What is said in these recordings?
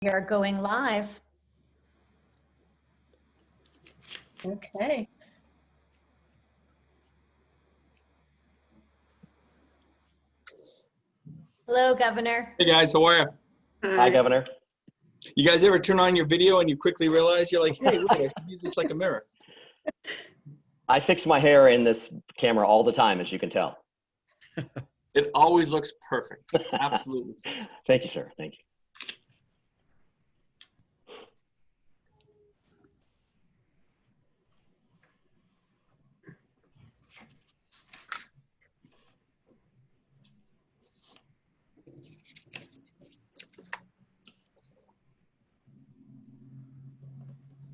We are going live. Okay. Hello, Governor. Hey guys, how are you? Hi, Governor. You guys ever turn on your video and you quickly realize you're like, hey, wait, I should use this like a mirror? I fix my hair in this camera all the time, as you can tell. It always looks perfect. Absolutely. Thank you, sir. Thank you.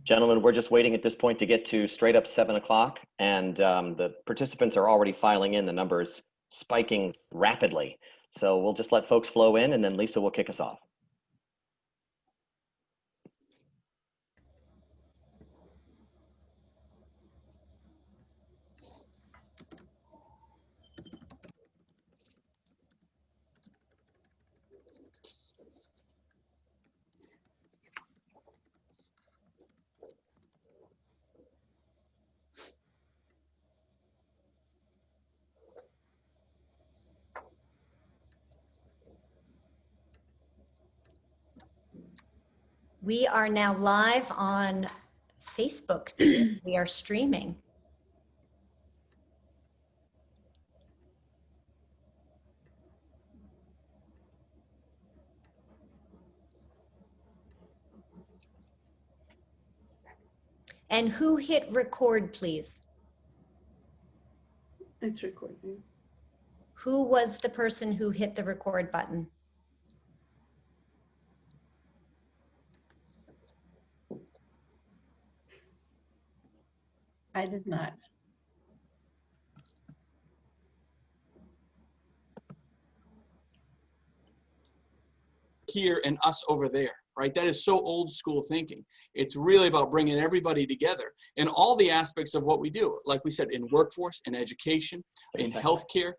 Gentlemen, we're just waiting at this point to get to straight up 7 o'clock, and the participants are already filing in. The numbers spiking rapidly. So we'll just let folks flow in, and then Lisa will kick us off. We are now live on Facebook too. We are streaming. And who hit record, please? It's recording. Who was the person who hit the record button? I did not. Here and us over there, right? That is so old school thinking. It's really about bringing everybody together in all the aspects of what we do. Like we said, in workforce, in education, in healthcare,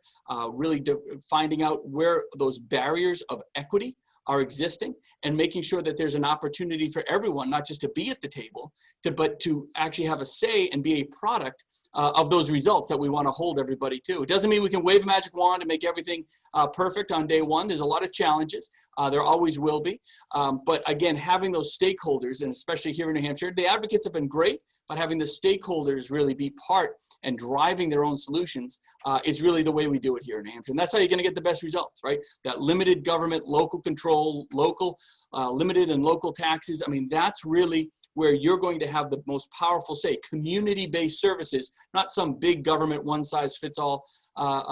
really finding out where those barriers of equity are existing and making sure that there's an opportunity for everyone, not just to be at the table, but to actually have a say and be a product of those results that we want to hold everybody to. It doesn't mean we can wave a magic wand and make everything perfect on day one. There's a lot of challenges. There always will be. But again, having those stakeholders, and especially here in New Hampshire, the advocates have been great, but having the stakeholders really be part and driving their own solutions is really the way we do it here in New Hampshire. And that's how you're going to get the best results, right? That limited government, local control, local, limited and local taxes. I mean, that's really where you're going to have the most powerful say. Community-based services, not some big government one-size-fits-all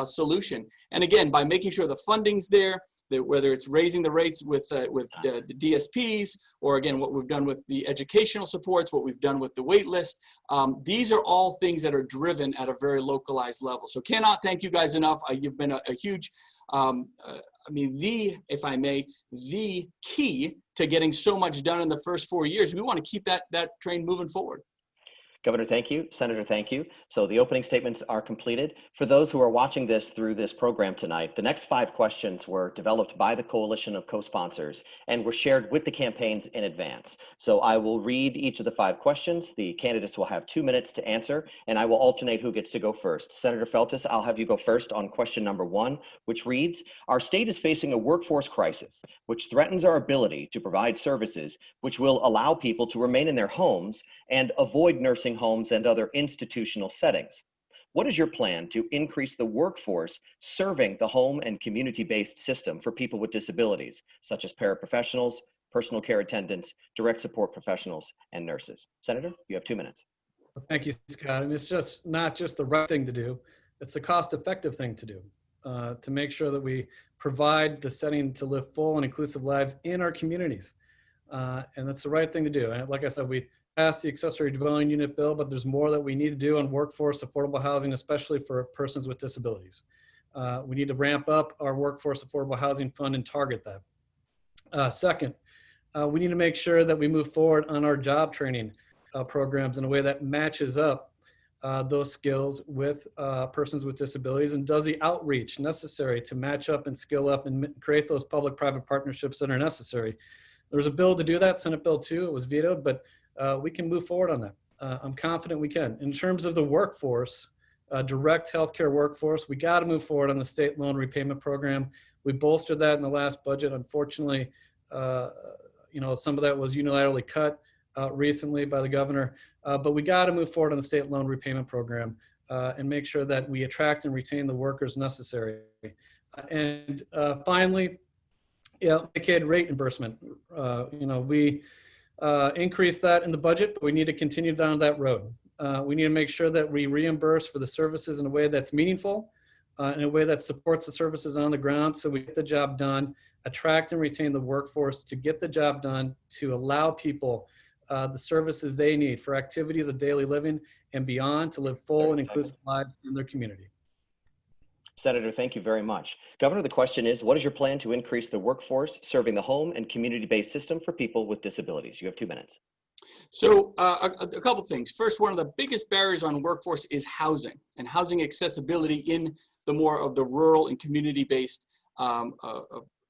solution. And again, by making sure the funding's there, that whether it's raising the rates with the DSPs, or again, what we've done with the educational supports, what we've done with the wait list, these are all things that are driven at a very localized level. So cannot thank you guys enough. You've been a huge, I mean, if I may, the key to getting so much done in the first 4 years. We want to keep that train moving forward. Governor, thank you. Senator, thank you. So the opening statements are completed. For those who are watching this through this program tonight, the next 5 questions were developed by the coalition of co-sponsors and were shared with the campaigns in advance. So I will read each of the 5 questions. The candidates will have 2 minutes to answer, and I will alternate who gets to go first. Senator Feltus, I'll have you go first on question number 1, which reads, our state is facing a workforce crisis, which threatens our ability to provide services which will allow people to remain in their homes and avoid nursing homes and other institutional settings. What is your plan to increase the workforce serving the home and community-based system for people with disabilities, such as paraprofessionals, personal care attendants, direct support professionals, and nurses? Senator, you have 2 minutes. Well, thank you, Scott. And it's just not just the right thing to do, it's the cost-effective thing to do, to make sure that we provide the setting to live full and inclusive lives in our communities. And that's the right thing to do. And like I said, we passed the accessory dwelling unit bill, but there's more that we need to do on workforce affordable housing, especially for persons with disabilities. We need to ramp up our workforce affordable housing fund and target that. Second, we need to make sure that we move forward on our job training programs in a way that matches up those skills with persons with disabilities and does the outreach necessary to match up and skill up and create those public-private partnerships that are necessary There was a bill to do that, Senate Bill 2, it was vetoed, but we can move forward on that. I'm confident we can. In terms of the workforce, direct healthcare workforce, we got to move forward on the state loan repayment program. We bolstered that in the last budget. Unfortunately, some of that was unilaterally cut recently by the governor, but we got to move forward on the state loan repayment program and make sure that we attract and retain the workers necessary. And finally, Medicaid rate reimbursement. We increased that in the budget, but we need to continue down that road. We need to make sure that we reimburse for the services in a way that's meaningful, in a way that supports the services on the ground, so we get the job done, attract and retain the workforce to get the job done, to allow people the services they need for activities of daily living and beyond, to live full and inclusive lives in their community. Senator, thank you very much. Governor, the question is, what is your plan to increase the workforce serving the home and community-based system for people with disabilities? You have 2 minutes. So a couple things. First, one of the biggest barriers on workforce is housing and housing accessibility in the more of the rural and community-based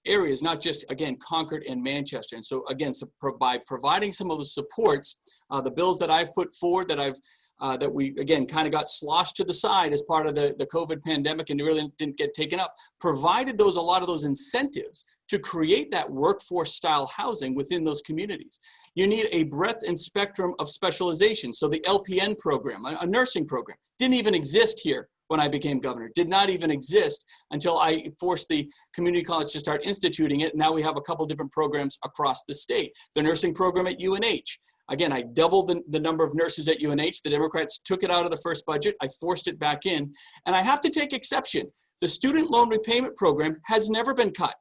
areas, not just, again, Concord and Manchester. And so, again, by providing some of the supports, the bills that I've put forward that we, again, kind of got sloshed to the side as part of the COVID pandemic and really didn't get taken up, provided a lot of those incentives to create that workforce style housing within those communities. You need a breadth and spectrum of specialization. So the LPN program, a nursing program, didn't even exist here when I became governor, did not even exist until I forced the community college to start instituting it. Now we have a couple different programs across the state. The nursing program at UNH. Again, I doubled the number of nurses at UNH. The Democrats took it out of the first budget. I forced it back in. And I have to take exception. The student loan repayment program has never been cut.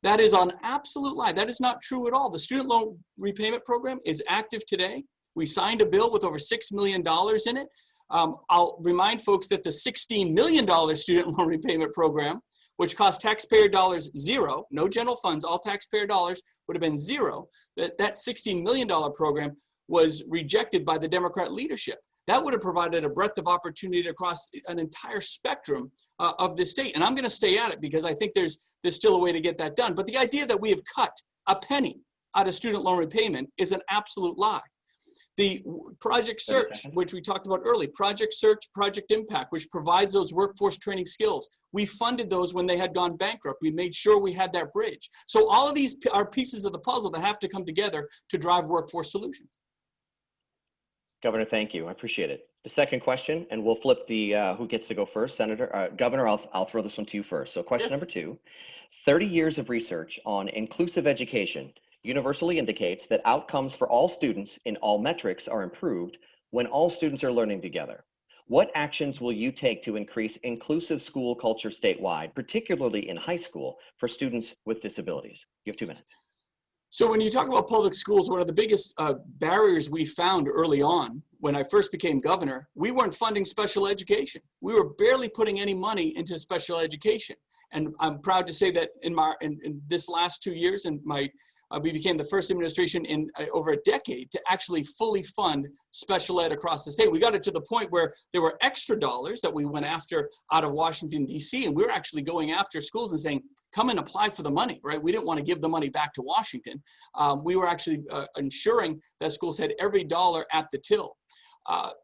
That is an absolute lie. That is not true at all. The student loan repayment program is active today. We signed a bill with over $6 million in it. I'll remind folks that the $16 million student loan repayment program, which cost taxpayer dollars zero, no general funds, all taxpayer dollars would have been zero, that $16 million program was rejected by the Democrat leadership. That would have provided a breadth of opportunity across an entire spectrum of the state. And I'm going to stay at it because I think there's still a way to get that done. But the idea that we have cut a penny out of student loan repayment is an absolute lie. The Project Search, which we talked about earlier, Project Search, Project Impact, which provides those workforce training skills. We funded those when they had gone bankrupt. We made sure we had that bridge. So all of these are pieces of the puzzle that have to come together to drive workforce solutions. Governor, thank you. I appreciate it. The second question, and we'll flip the who gets to go first. Governor, I'll throw this one to you first. So question number 2, 30 years of research on inclusive education universally indicates that outcomes for all students in all metrics are improved when all students are learning together. What actions will you take to increase inclusive school culture statewide, particularly in high school, for students with disabilities? You have 2 minutes. So when you talk about public schools, one of the biggest barriers we found early on when I first became governor, we weren't funding special education. We were barely putting any money into special education. And I'm proud to say that in this last 2 years, we became the first administration in over a decade to actually fully fund special ed across the state. We got it to the point where there were extra dollars that we went after out of Washington, D.C., and we were actually going after schools and saying, come and apply for the money, right? We didn't want to give the money back to Washington. We were actually ensuring that schools had every dollar at the till.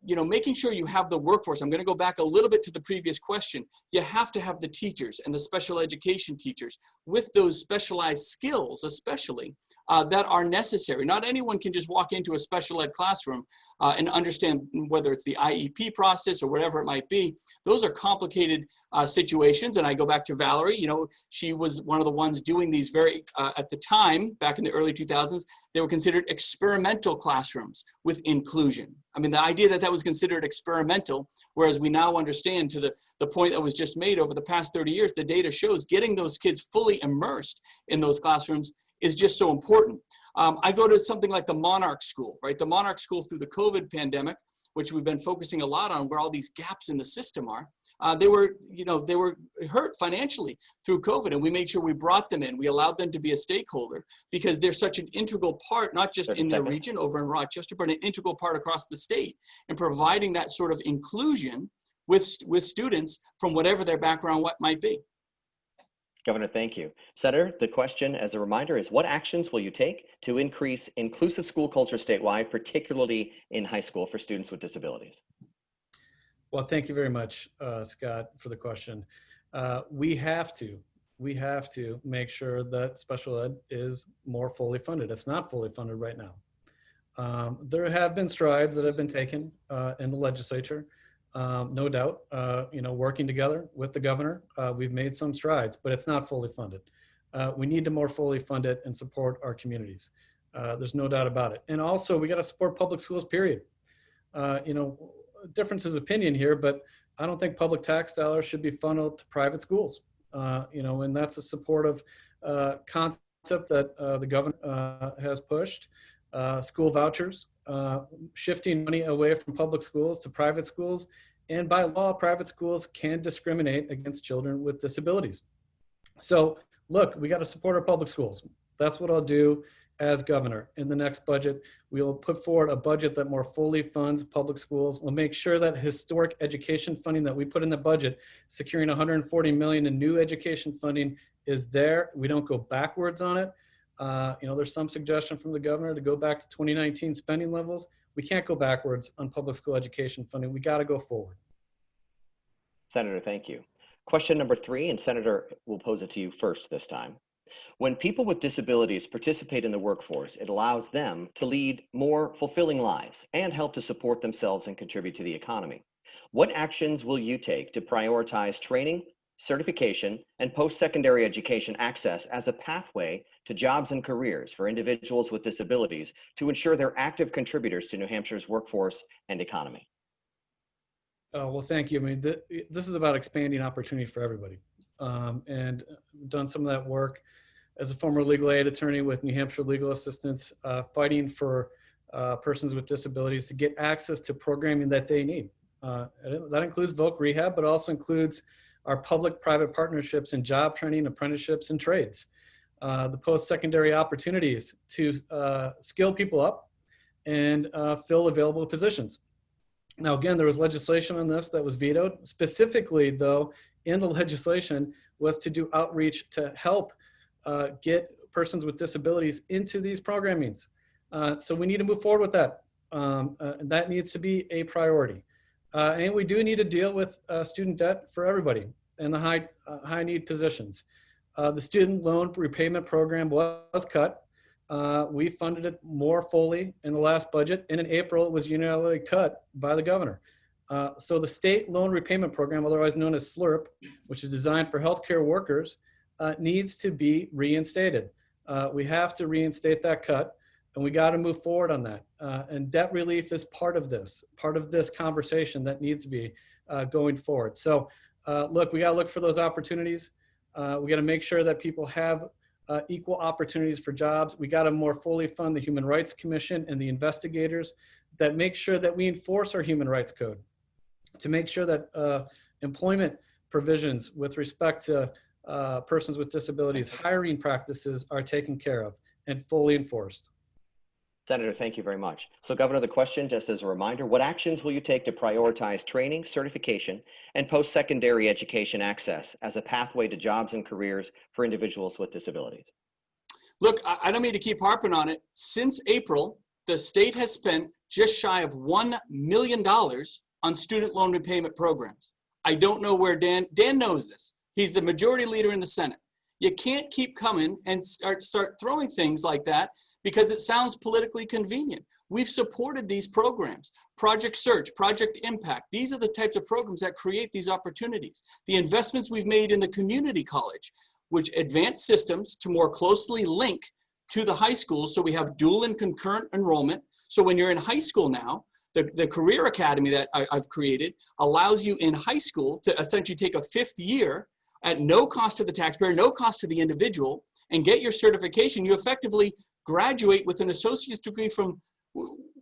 Making sure you have the workforce. I'm going to go back a little bit to the previous question. You have to have the teachers and the special education teachers with those specialized skills, especially that are necessary. Not anyone can just walk into a special ed classroom and understand whether it's the IEP process or whatever it might be. Those are complicated situations. And I go back to Valerie, she was one of the ones doing these at the time, back in the early 2000s, they were considered experimental classrooms with inclusion. I mean, the idea that was considered experimental, whereas we now understand to the point that was just made over the past 30 years, the data shows getting those kids fully immersed in those classrooms is just so important. I go to something like the Monarch School, right? The Monarch School through the COVID pandemic, which we've been focusing a lot on where all these gaps in the system are. They were hurt financially through COVID, and we made sure we brought them in. We allowed them to be a stakeholder because they're such an integral part, not just in their region over in Rochester, but an integral part across the state, and providing that sort of inclusion with students from whatever their background might be. Governor, thank you. Senator, the question as a reminder is, what actions will you take to increase inclusive school culture statewide, particularly in high school for students with disabilities? Well, thank you very much, Scott, for the question. We have to make sure that special ed is more fully funded. It's not fully funded right now. There have been strides that have been taken in the legislature. No doubt, working together with the governor, we've made some strides, but it's not fully funded. We need to more fully fund it and support our communities. There's no doubt about it. And also, we got to support public schools, period. Differences of opinion here, but I don't think public tax dollars should be funneled to private schools. And that's a supportive concept that the governor has pushed. School vouchers, shifting money away from public schools to private schools. And by law, private schools can discriminate against children with disabilities. So look, we got to support our public schools. That's what I'll do as governor. In the next budget, we will put forward a budget that more fully funds public schools. We'll make sure that historic education funding that we put in the budget, securing $140 million in new education funding, is there. We don't go backwards on it. There's some suggestion from the governor to go back to 2019 spending levels. We can't go backwards on public school education funding. We got to go forward. Senator, thank you. Question number 3, and Senator, will pose it to you first this time. When people with disabilities participate in the workforce, it allows them to lead more fulfilling lives and help to support themselves and contribute to the economy. What actions will you take to prioritize training, certification, and post-secondary education access as a pathway to jobs and careers for individuals with disabilities to ensure they're active contributors to New Hampshire's workforce and economy? Well, thank you. I mean, this is about expanding opportunity for everybody. And done some of that work as a former legal aid attorney with New Hampshire Legal Assistance, fighting for persons with disabilities to get access to programming that they need. That includes voc rehab, but also includes our public-private partnerships in job training, apprenticeships, and trades. The post-secondary opportunities to skill people up and fill available positions. Now, again, there was legislation on this that was vetoed. Specifically, though, in the legislation was to do outreach to help get persons with disabilities into these programmings. So we need to move forward with that. That needs to be a priority. And we do need to deal with student debt for everybody in the high need positions. The student loan repayment program was cut. We funded it more fully in the last budget, and in April it was unilaterally cut by the governor. So the state loan repayment program, otherwise known as SLRP, which is designed for healthcare workers, needs to be reinstated. We have to reinstate that cut, and we got to move forward on that. And debt relief is part of this conversation that needs to be going forward. So look, we got to look for those opportunities. We got to make sure that people have equal opportunities for jobs. We got to more fully fund the Human Rights Commission and the investigators that make sure that we enforce our human rights code, to make sure that employment provisions with respect to persons with disabilities, hiring practices are taken care of and fully enforced. Senator, thank you very much. So Governor, the question, just as a reminder, what actions will you take to prioritize training, certification, and post-secondary education access as a pathway to jobs and careers for individuals with disabilities? Look, I don't mean to keep harping on it. Since April, the state has spent just shy of $1 million on student loan repayment programs. I don't know where Dan knows this. He's the majority leader in the Senate. You can't keep coming and start throwing things like that because it sounds politically convenient. We've supported these programs. Project Search, Project Impact, these are the types of programs that create these opportunities. The investments we've made in the community college, which advance systems to more closely link to the high school, so we have dual and concurrent enrollment. So when you're in high school now, the Career Academy that I've created allows you in high school to essentially take a 5th year at no cost to the taxpayer, no cost to the individual, and get your certification. You effectively graduate with an associate's degree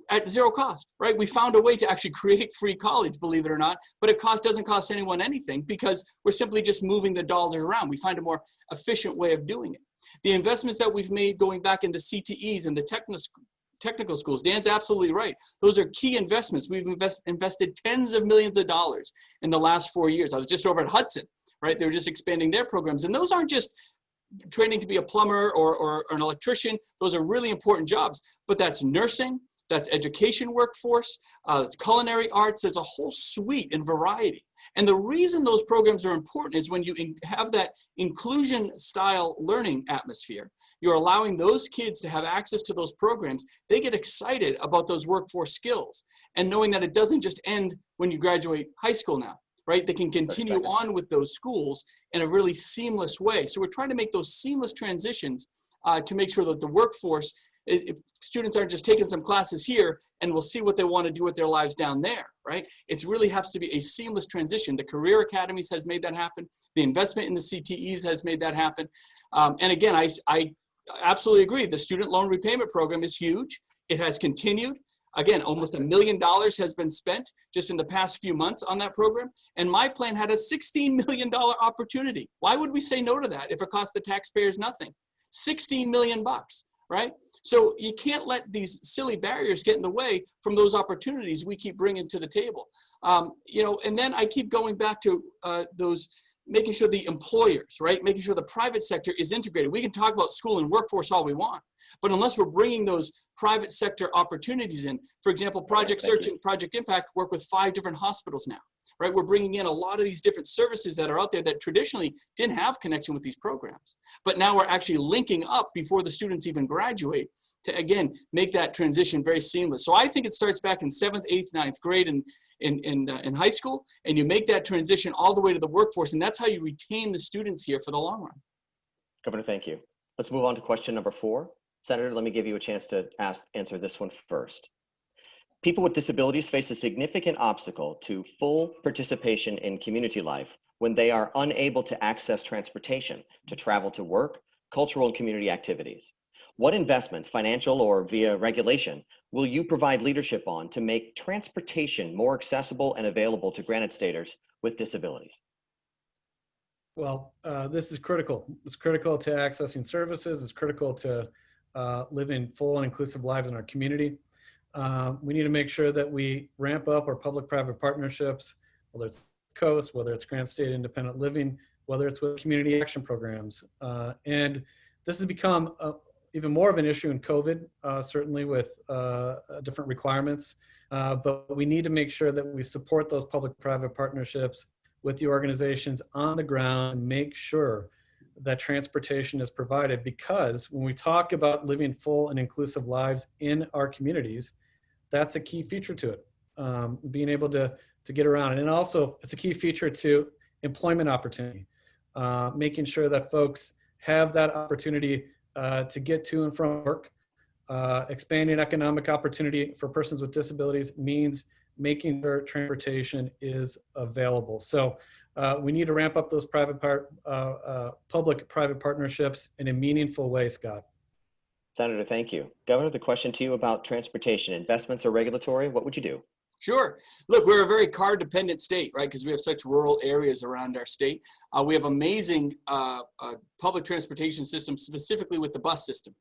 at zero cost, right? We found a way to actually create free college, believe it or not, but it doesn't cost anyone anything because we're simply just moving the dollars around. We find a more efficient way of doing it. The investments that we've made going back in the CTEs and the technical schools, Dan's absolutely right. Those are key investments. We've invested tens of millions of dollars in the last 4 years. I was just over at Hudson, right? They're just expanding their programs. And those aren't just training to be a plumber or an electrician. Those are really important jobs, but that's nursing, that's education workforce, that's culinary arts. There's a whole suite and variety. And the reason those programs are important is when you have that inclusion style learning atmosphere, you're allowing those kids to have access to those programs. They get excited about those workforce skills and knowing that it doesn't just end when you graduate high school now, right? They can continue on with those schools in a really seamless way. So we're trying to make those seamless transitions to make sure that the workforce, if students aren't just taking some classes here and we'll see what they want to do with their lives down there, right? It really has to be a seamless transition. The Career Academies has made that happen. The investment in the CTEs has made that happen. And again, I absolutely agree. The student loan repayment program is huge. It has continued. Again, almost $1 million has been spent just in the past few months on that program. And my plan had a $16 million opportunity. Why would we say no to that if it cost the taxpayers nothing? $16 million bucks. Right? So you can't let these silly barriers get in the way from those opportunities we keep bringing to the table. You know, and then I keep going back to those, making sure the employers, right? Making sure the private sector is integrated. We can talk about school and workforce all we want, but unless we're bringing those private sector opportunities in, for example, Project Search and Project Impact work with 5 different hospitals now. Right, we're bringing in a lot of these different services that are out there that traditionally didn't have connection with these programs. But now we're actually linking up before the students even graduate to, again, make that transition very seamless. So I think it starts back in 7th, 8th, 9th grade in high school, and you make that transition all the way to the workforce, and that's how you retain the students here for the long run. Governor, thank you. Let's move on to question number 4. Senator, let me give you a chance to answer this one first. People with disabilities face a significant obstacle to full participation in community life when they are unable to access transportation to travel to work, cultural and community activities. What investments, financial or via regulation, will you provide leadership on to make transportation more accessible and available to Granite Staters with disabilities? Well, this is critical. It's critical to accessing services. It's critical to living full and inclusive lives in our community. We need to make sure that we ramp up our public-private partnerships, whether it's COAST, whether it's Granite State Independent Living, whether it's with community action programs. And this has become even more of an issue in COVID, certainly with different requirements. But we need to make sure that we support those public-private partnerships with the organizations on the ground and make sure that transportation is provided, because when we talk about living full and inclusive lives in our communities, that's a key feature to it, being able to get around. And also, it's a key feature to employment opportunity, making sure that folks have that opportunity to get to and from work. Expanding economic opportunity for persons with disabilities means making their transportation is available. So we need to ramp up those public-private partnerships in a meaningful way, Scott. Senator, thank you. Governor, the question to you about transportation, investments or regulatory, what would you do? Sure. Look, we're a very car-dependent state, right? Because we have such rural areas around our state. We have amazing public transportation systems, specifically with the bus system.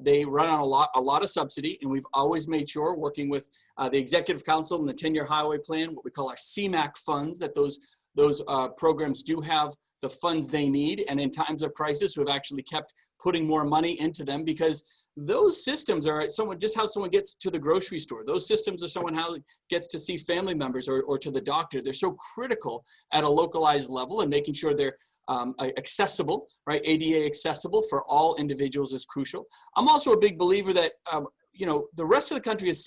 They run on a lot of subsidy, and we've always made sure, working with the Executive Council and the 10-year highway plan, what we call our CMAQ funds, that those programs do have the funds they need. And in times of crisis, we've actually kept putting more money into them, because those systems are just how someone gets to the grocery store. Those systems are someone how gets to see family members or to the doctor. They're so critical at a localized level, and making sure they're accessible, right? ADA accessible for all individuals is crucial. I'm also a big believer that you know, the rest of the country is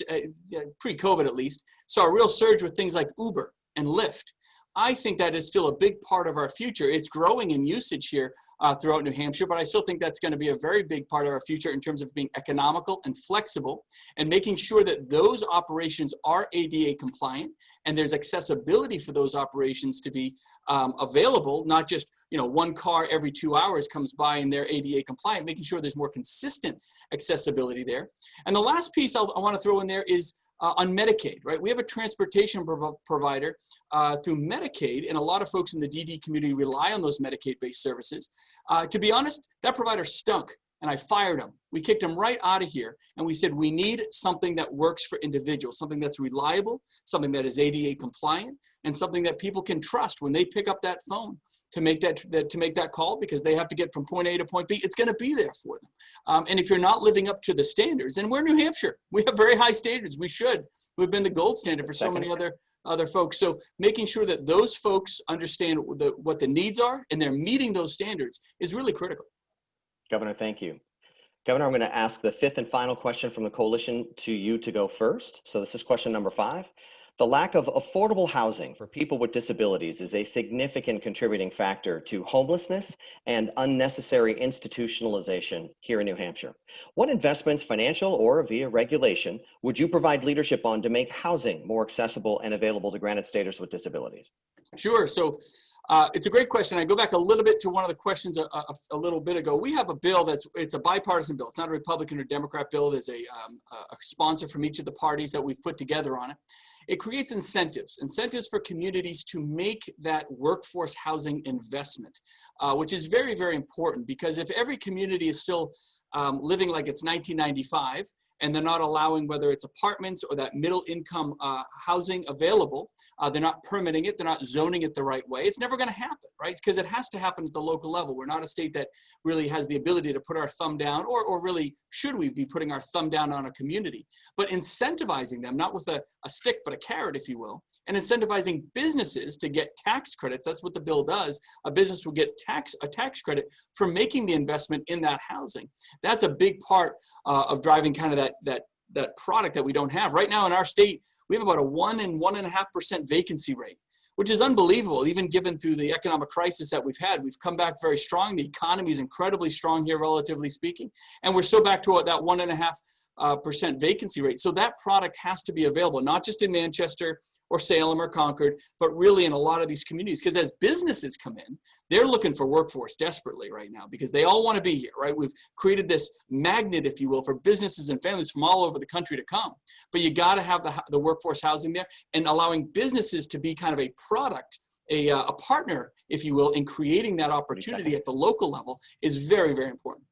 pre-COVID at least saw a real surge with things like Uber and Lyft. I think that is still a big part of our future. It's growing in usage here throughout New Hampshire, but I still think that's going to be a very big part of our future in terms of being economical and flexible, and making sure that those operations are ADA compliant and there's accessibility for those operations to be available, not just, you know, one car every 2 hours comes by and they're ADA compliant, making sure there's more consistent accessibility there. And the last piece I want to throw in there is on Medicaid, right? We have a transportation provider through Medicaid, and a lot of folks in the DD community rely on those Medicaid-based services. To be honest, that provider stunk and I fired him. We kicked him right out of here. And we said, we need something that works for individuals, something that's reliable, something that is ADA compliant, and something that people can trust when they pick up that phone to make that call, because they have to get from point A to point B. It's going to be there for them. And if you're not living up to the standards, and we're New Hampshire, we have very high standards. We've been the gold standard for so many other folks. So making sure that those folks understand what the needs are and they're meeting those standards is really critical. Governor, thank you. Governor, I'm going to ask the fifth and final question from the coalition to you to go first. So this is question number 5. The lack of affordable housing for people with disabilities is a significant contributing factor to homelessness and unnecessary institutionalization here in New Hampshire. What investments, financial or via regulation, would you provide leadership on to make housing more accessible and available to granted staters with disabilities? Sure. So it's a great question. I go back a little bit to one of the questions a little bit ago. We have a bill it's a bipartisan bill. It's not a Republican or Democrat bill. There's a sponsor from each of the parties that we've put together on it. It creates incentives for communities to make that workforce housing investment, which is very, very important, because if every community is still living like it's 1995, and they're not allowing, whether it's apartments or that middle income housing available, they're not permitting it, they're not zoning it the right way, it's never gonna happen, right? Because it has to happen at the local level. We're not a state that really has the ability to put our thumb down, or really should we be putting our thumb down on a community, but incentivizing them, not with a stick, but a carrot, if you will, and incentivizing businesses to get tax credits. That's what the bill does. A business will get a tax credit for making the investment in that housing. That's a big part of driving kind of that product that we don't have. Right now in our state, we have about a 1 and 1.5% vacancy rate, which is unbelievable, even given through the economic crisis that we've had. We've come back very strong. The economy is incredibly strong here, relatively speaking, and we're still back to that 1.5% vacancy rate. So that product has to be available, not just in Manchester or Salem or Concord, but really in a lot of these communities. Because as businesses come in, they're looking for workforce desperately right now, because they all want to be here, right? We've created this magnet, if you will, for businesses and families from all over the country to come. But you got to have the workforce housing there, and allowing businesses to be kind of a product, a partner, if you will, in creating that opportunity at the local level is very, very important.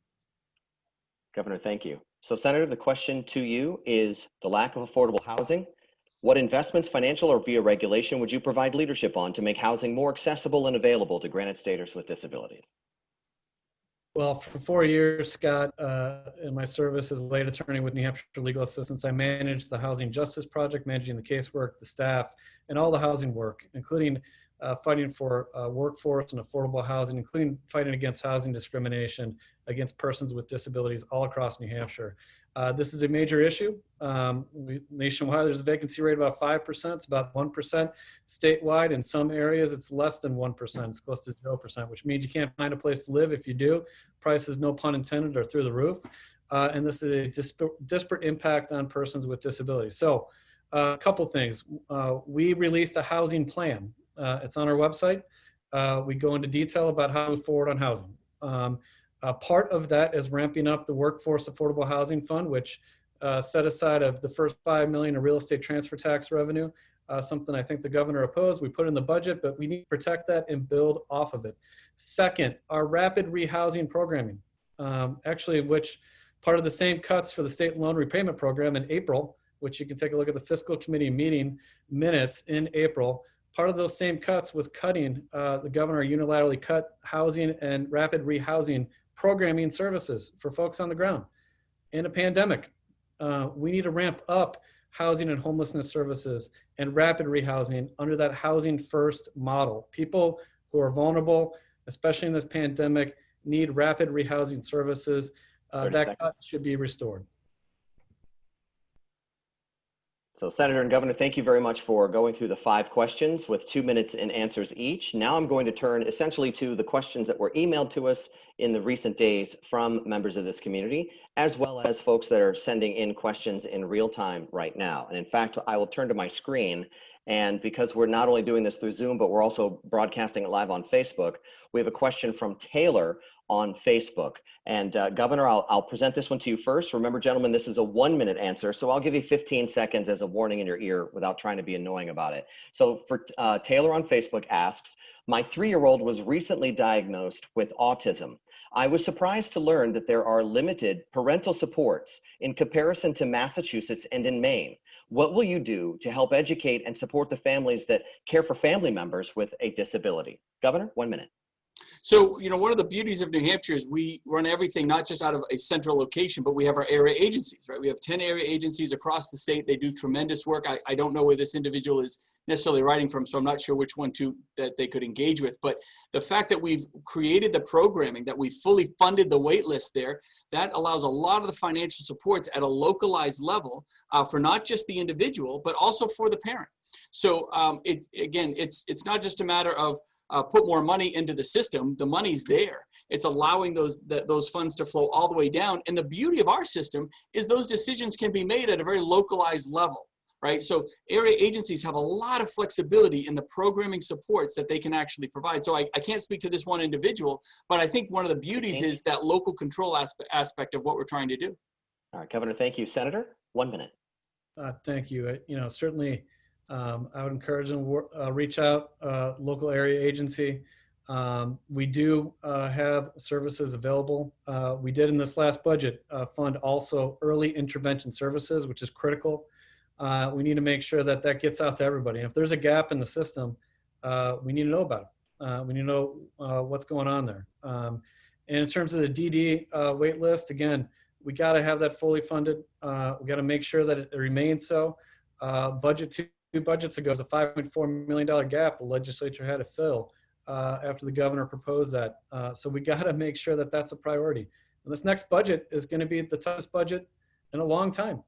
Governor, thank you. So Senator, the question to you is the lack of affordable housing. What investments, financial or via regulation, would you provide leadership on to make housing more accessible and available to granted staters with disabilities? Well, for 4 years, Scott, in my service as late attorney with New Hampshire Legal Assistance, I managed the Housing Justice Project, managing the casework, the staff, and all the housing work, including fighting for workforce and affordable housing, including fighting against housing discrimination against persons with disabilities all across New Hampshire. This is a major issue. Nationwide, there's a vacancy rate of about 5%. It's about 1% statewide. In some areas, it's less than 1%. It's close to 0%, which means you can't find a place to live. If you do, prices, no pun intended, are through the roof. And this is a disparate impact on persons with disabilities. So a couple things. We released a housing plan. It's on our website. We go into detail about how to move forward on housing. Part of that is ramping up the Workforce Affordable Housing Fund, which set aside of the first $5 million of real estate transfer tax revenue, something I think the governor opposed. We put in the budget, but we need to protect that and build off of it. Second, our rapid rehousing programming, actually, which part of the same cuts for the state loan repayment program in April, which you can take a look at the fiscal committee meeting minutes in April. Part of those same cuts was cutting, the governor unilaterally cut housing and rapid rehousing programming services for folks on the ground. In a pandemic, we need to ramp up housing and homelessness services and rapid rehousing under that housing first model. People who are vulnerable, especially in this pandemic, need rapid rehousing services. That cut should be restored. So Senator and Governor, thank you very much for going through the 5 questions with 2 minutes in answers each. Now I'm going to turn essentially to the questions that were emailed to us in the recent days from members of this community, as well as folks that are sending in questions in real time right now. And in fact, I will turn to my screen, and because we're not only doing this through Zoom, but we're also broadcasting it live on Facebook, we have a question from Taylor on Facebook. And Governor, I'll present this one to you first. Remember, gentlemen, this is a 1-minute answer, so I'll give you 15 seconds as a warning in your ear without trying to be annoying about it. So for Taylor on Facebook asks, my 3-year-old was recently diagnosed with autism. I was surprised to learn that there are limited parental supports in comparison to Massachusetts and in Maine. What will you do to help educate and support the families that care for family members with a disability? Governor, 1 minute. So, one of the beauties of New Hampshire is we run everything not just out of a central location, but we have our area agencies, right? We have 10 area agencies across the state. They do tremendous work. I don't know where this individual is necessarily writing from, so I'm not sure which one that they could engage with. But the fact that we've created the programming, that we've fully funded the wait list there, that allows a lot of the financial supports at a localized level for not just the individual, but also for the parent. So it's not just a matter of put more money into the system. The money's there. It's allowing those funds to flow all the way down. And the beauty of our system is those decisions can be made at a very localized level, right? So area agencies have a lot of flexibility in the programming supports that they can actually provide. So I can't speak to this one individual, but I think one of the beauties is that local control aspect of what we're trying to do. All right, Governor, thank you. Senator, 1 minute. Thank you. Certainly, I would encourage them to reach out, local area agency. We do have services available. We did in this last budget fund also early intervention services, which is critical. We need to make sure that that gets out to everybody. And if there's a gap in the system, we need to know about it. We need to know what's going on there. And in terms of the DD wait list, again, we got to have that fully funded. We got to make sure that it remains so. Two budgets ago, was a $5.4 million gap the legislature had to fill after the governor proposed that. So we got to make sure that that's a priority. And this next budget is going to be the toughest budget in a long time.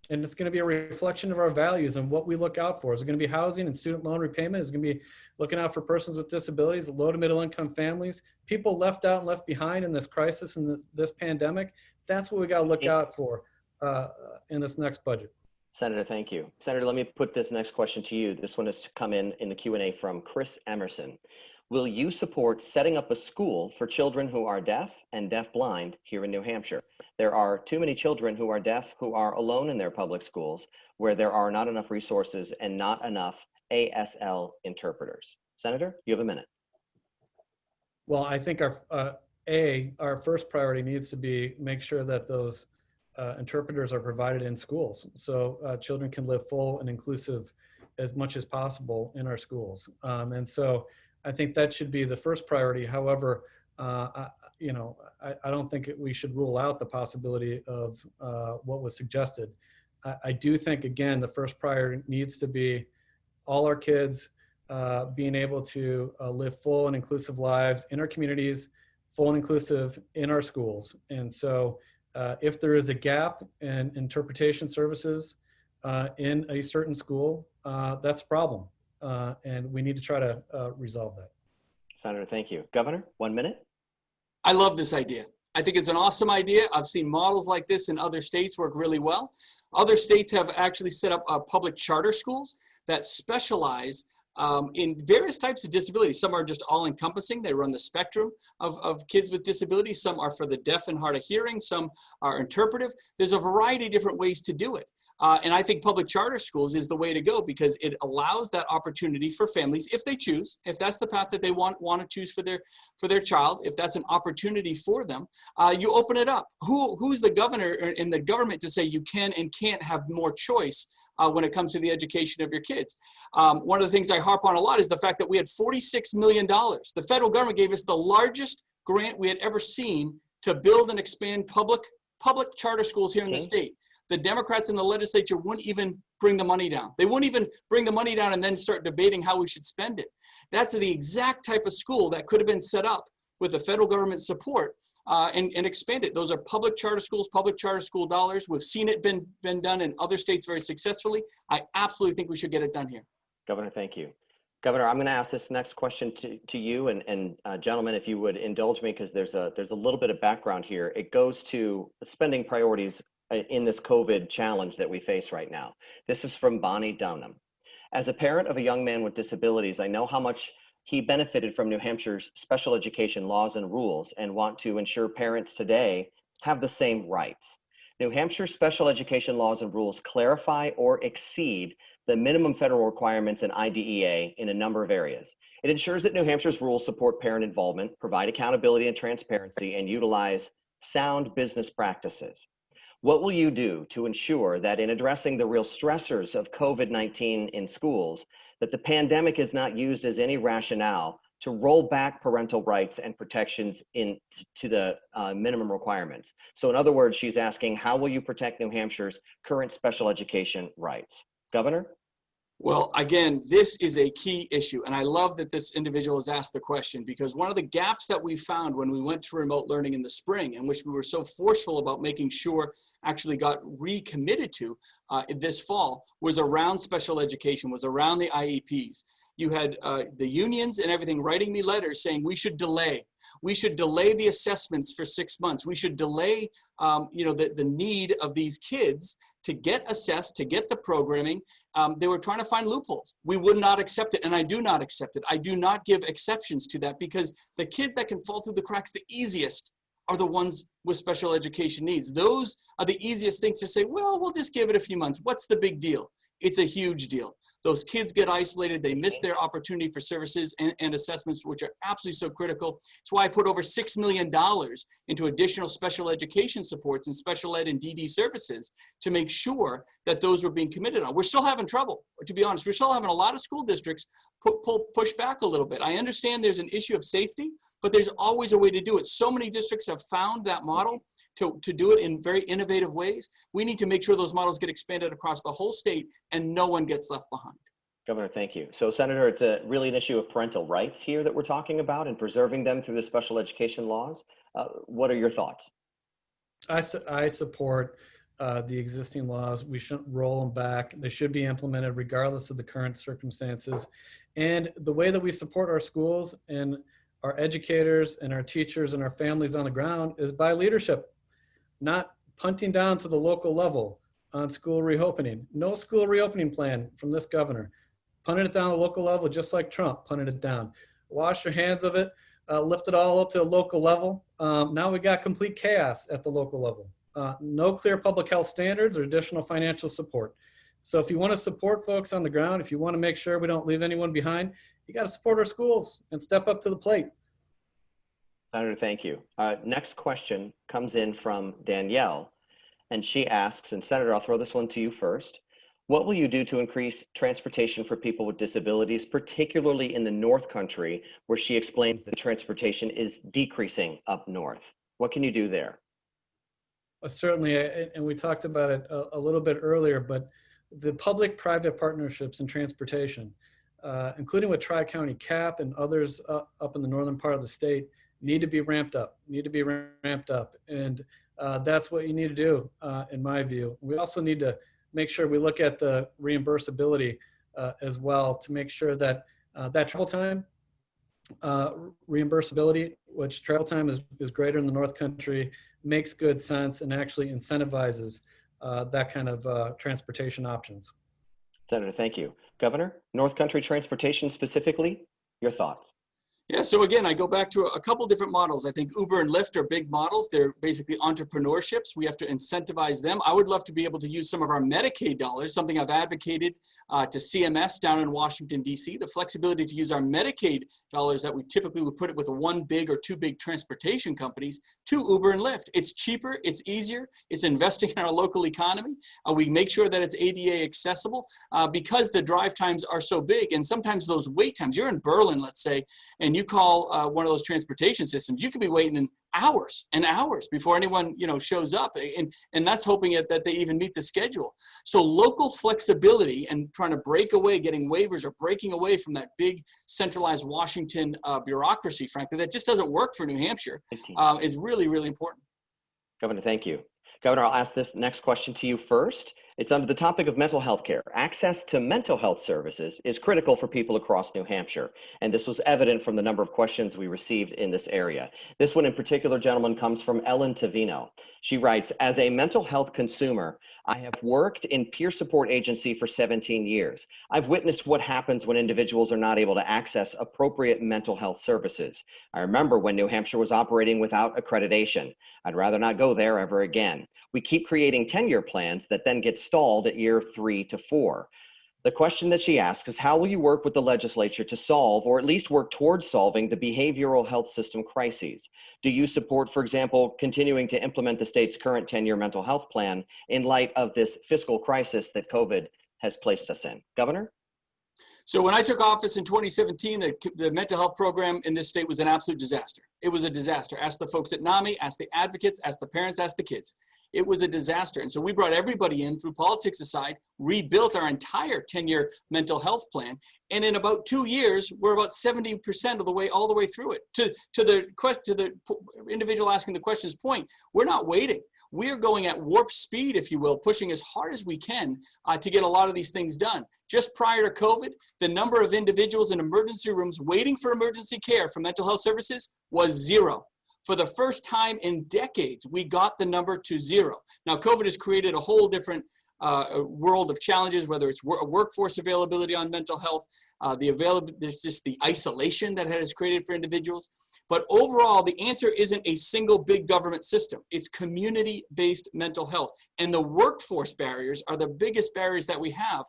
And it's going to be a reflection of our values and what we look out for. Is it going to be housing and student loan repayment? Is it going to be looking out for persons with disabilities, low to middle income families, people left out and left behind in this crisis and this pandemic? That's what we got to look out for in this next budget. Senator, thank you. Senator, let me put this next question to you. This one has come in the Q&A from Chris Emerson. Will you support setting up a school for children who are deaf and deafblind here in New Hampshire? There are too many children who are deaf who are alone in their public schools where there are not enough resources and not enough ASL interpreters. Senator, you have a minute. Well, I think our first priority needs to be make sure that those interpreters are provided in schools so children can live full and inclusive as much as possible in our schools. And so I think that should be the first priority. However, I don't think we should rule out the possibility of what was suggested. I do think, again, the first priority needs to be all our kids being able to live full and inclusive lives in our communities, full and inclusive in our schools. And so if there is a gap in interpretation services in a certain school, that's a problem. And we need to try to resolve that. Senator, thank you. Governor, 1 minute. I love this idea. I think it's an awesome idea. I've seen models like this in other states work really well. Other states have actually set up public charter schools that specialize in various types of disabilities. Some are just all-encompassing. They run the spectrum of kids with disabilities. Some are for the deaf and hard of hearing. Some are interpretive. There's a variety of different ways to do it. And I think public charter schools is the way to go because it allows that opportunity for families, if they choose, if that's the path that they want to choose for their child, if that's an opportunity for them, you open it up. Who's the governor in the government to say you can and can't have more choice when it comes to the education of your kids? One of the things I harp on a lot is the fact that we had $46 million. The federal government gave us the largest grant we had ever seen to build and expand public charter schools here in the state. The Democrats in the legislature wouldn't even bring the money down. They wouldn't even bring the money down and then start debating how we should spend it. That's the exact type of school that could have been set up with the federal government support and expanded. Those are public charter schools, public charter school dollars. We've seen it been done in other states very successfully. I absolutely think we should get it done here. Governor, thank you. Governor, I'm going to ask this next question to you, and gentlemen, if you would indulge me, because there's a little bit of background here. It goes to spending priorities in this COVID challenge that we face right now. This is from Bonnie Downham. As a parent of a young man with disabilities, I know how much he benefited from New Hampshire's special education laws and rules and want to ensure parents today have the same rights. New Hampshire special education laws and rules clarify or exceed the minimum federal requirements in IDEA in a number of areas. It ensures that New Hampshire's rules support parent involvement, provide accountability and transparency, and utilize sound business practices. What will you do to ensure that in addressing the real stressors of COVID-19 in schools, that the pandemic is not used as any rationale to roll back parental rights and protections to the minimum requirements? So in other words, she's asking, how will you protect New Hampshire's current special education rights? Governor? Well, again, this is a key issue, and I love that this individual has asked the question, because one of the gaps that we found when we went to remote learning in the spring, and which we were so forceful about making sure actually got recommitted to this fall, was around special education, was around the IEPs. You had the unions and everything writing me letters saying we should delay. We should delay the assessments for 6 months. We should delay the need of these kids to get assessed, to get the programming. They were trying to find loopholes. We would not accept it, and I do not accept it. I do not give exceptions to that, because the kids that can fall through the cracks the easiest are the ones with special education needs. Those are the easiest things to say, well, we'll just give it a few months. What's the big deal? It's a huge deal. Those kids get isolated. They miss their opportunity for services and assessments, which are absolutely so critical. It's why I put over $6 million into additional special education supports and special ed and DD services to make sure that those were being committed on. We're still having trouble, to be honest. We're still having a lot of school districts push back a little bit. I understand there's an issue of safety, but there's always a way to do it. So many districts have found that model to do it in very innovative ways. We need to make sure those models get expanded across the whole state and no one gets left behind. Governor, thank you. So Senator, it's really an issue of parental rights here that we're talking about and preserving them through the special education laws. What are your thoughts? I support the existing laws. We shouldn't roll them back. They should be implemented regardless of the current circumstances. And the way that we support our schools and our educators and our teachers and our families on the ground is by leadership, not punting down to the local level on school reopening. No school reopening plan from this governor. Punted it down to the local level, just like Trump punted it down. Wash your hands of it, lift it all up to a local level. Now we got complete chaos at the local level. No clear public health standards or additional financial support. So if you want to support folks on the ground, if you want to make sure we don't leave anyone behind, you got to support our schools and step up to the plate. Senator, thank you. Next question comes in from Danielle, and she asks, and Senator, I'll throw this one to you first. What will you do to increase transportation for people with disabilities, particularly in the North Country, where she explains that transportation is decreasing up north? What can you do there? Certainly, and we talked about it a little bit earlier, but the public-private partnerships in transportation, including with Tri-County CAP and others up in the northern part of the state, need to be ramped up, And that's what you need to do, in my view. We also need to make sure we look at the reimbursability as well to make sure that that travel time reimbursability, which travel time is greater in the North Country, makes good sense and actually incentivizes that kind of transportation options. Senator, thank you. Governor, North Country transportation specifically, your thoughts? Yeah, so again, I go back to a couple different models. I think Uber and Lyft are big models. They're basically entrepreneurships. We have to incentivize them. I would love to be able to use some of our Medicaid dollars, something I've advocated to CMS down in Washington, D.C., the flexibility to use our Medicaid dollars that we typically would put it with one big or two big transportation companies to Uber and Lyft. It's cheaper, it's easier, it's investing in our local economy. We make sure that it's ADA accessible because the drive times are so big. And sometimes those wait times, you're in Berlin, let's say, and you call one of those transportation systems, you could be waiting in hours and hours before anyone shows up, and that's hoping that they even meet the schedule. So local flexibility and trying to break away, getting waivers or breaking away from that big centralized Washington bureaucracy, frankly, that just doesn't work for New Hampshire, is really, really important. Governor, thank you. Governor, I'll ask this next question to you first. It's under the topic of mental health care. Access to mental health services is critical for people across New Hampshire, and this was evident from the number of questions we received in this area. This one in particular, gentlemen, comes from Ellen Tavino. She writes, as a mental health consumer, I have worked in peer support agency for 17 years. I've witnessed what happens when individuals are not able to access appropriate mental health services. I remember when New Hampshire was operating without accreditation. I'd rather not go there ever again. We keep creating 10-year plans that then get stalled at year 3 to 4. The question that she asks is, how will you work with the legislature to solve, or at least work towards solving, the behavioral health system crises? Do you support, for example, continuing to implement the state's current 10-year mental health plan in light of this fiscal crisis that COVID has placed us in? Governor? So when I took office in 2017, the mental health program in this state was an absolute disaster. It was a disaster. Ask the folks at NAMI, ask the advocates, ask the parents, ask the kids. It was a disaster. And so we brought everybody in, threw politics aside, rebuilt our entire 10-year mental health plan. And in about 2 years, we're about 70% of the way, all the way through it. To the individual asking the question's point, we're not waiting. We're going at warp speed, if you will, pushing as hard as we can to get a lot of these things done. Just prior to COVID, the number of individuals in emergency rooms waiting for emergency care for mental health services was 0. For the first time in decades, we got the number to 0. Now, COVID has created a whole different world of challenges, whether it's workforce availability on mental health, there's just the isolation that it has created for individuals. But overall, the answer isn't a single big government system. It's community-based mental health. And the workforce barriers are the biggest barriers that we have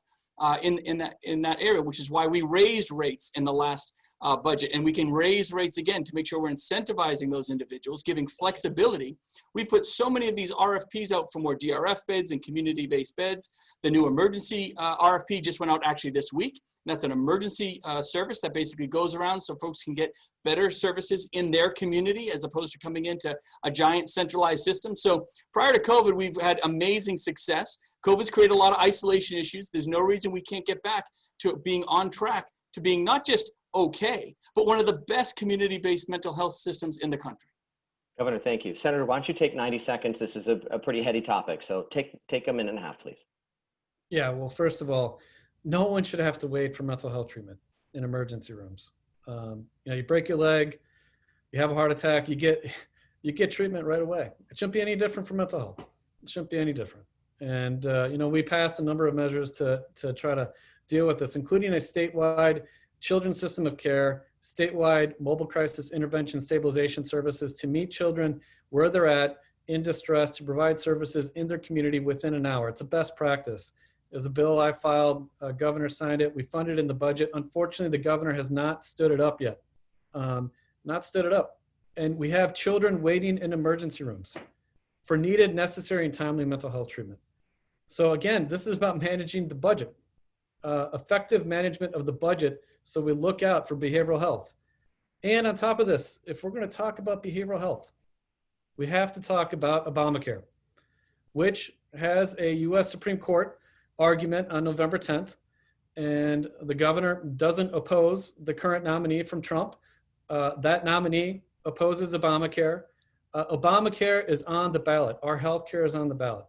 in that area, which is why we raised rates in the last budget, and we can raise rates again to make sure we're incentivizing those individuals, giving flexibility. We've put so many of these RFPs out for more DRF beds and community-based beds. The new emergency RFP just went out actually this week. That's an emergency service that basically goes around so folks can get better services in their community as opposed to coming into a giant centralized system. So prior to COVID, we've had amazing success. COVID's created a lot of isolation issues. There's no reason we can't get back to being on track to being not just okay, but one of the best community-based mental health systems in the country. Governor, thank you. Senator, why don't you take 90 seconds? This is a pretty heady topic, so take a minute and a half, please. Yeah, well, first of all, no one should have to wait for mental health treatment in emergency rooms. You break your leg, you have a heart attack, you get treatment right away. It shouldn't be any different for mental health. It shouldn't be any different. And we passed a number of measures to try to deal with this, including a statewide children's system of care, statewide mobile crisis intervention stabilization services to meet children where they're at in distress, to provide services in their community within an hour. It's a best practice. It was a bill I filed, governor signed it, we funded it in the budget. Unfortunately, the governor has not stood it up yet. Not stood it up. And we have children waiting in emergency rooms for needed, necessary, and timely mental health treatment. So again, this is about managing the budget, effective management of the budget, so we look out for behavioral health. And on top of this, if we're going to talk about behavioral health, we have to talk about Obamacare, which has a U.S. Supreme Court argument on November 10th. And the governor doesn't oppose the current nominee from Trump. That nominee opposes Obamacare. Obamacare is on the ballot. Our health care is on the ballot.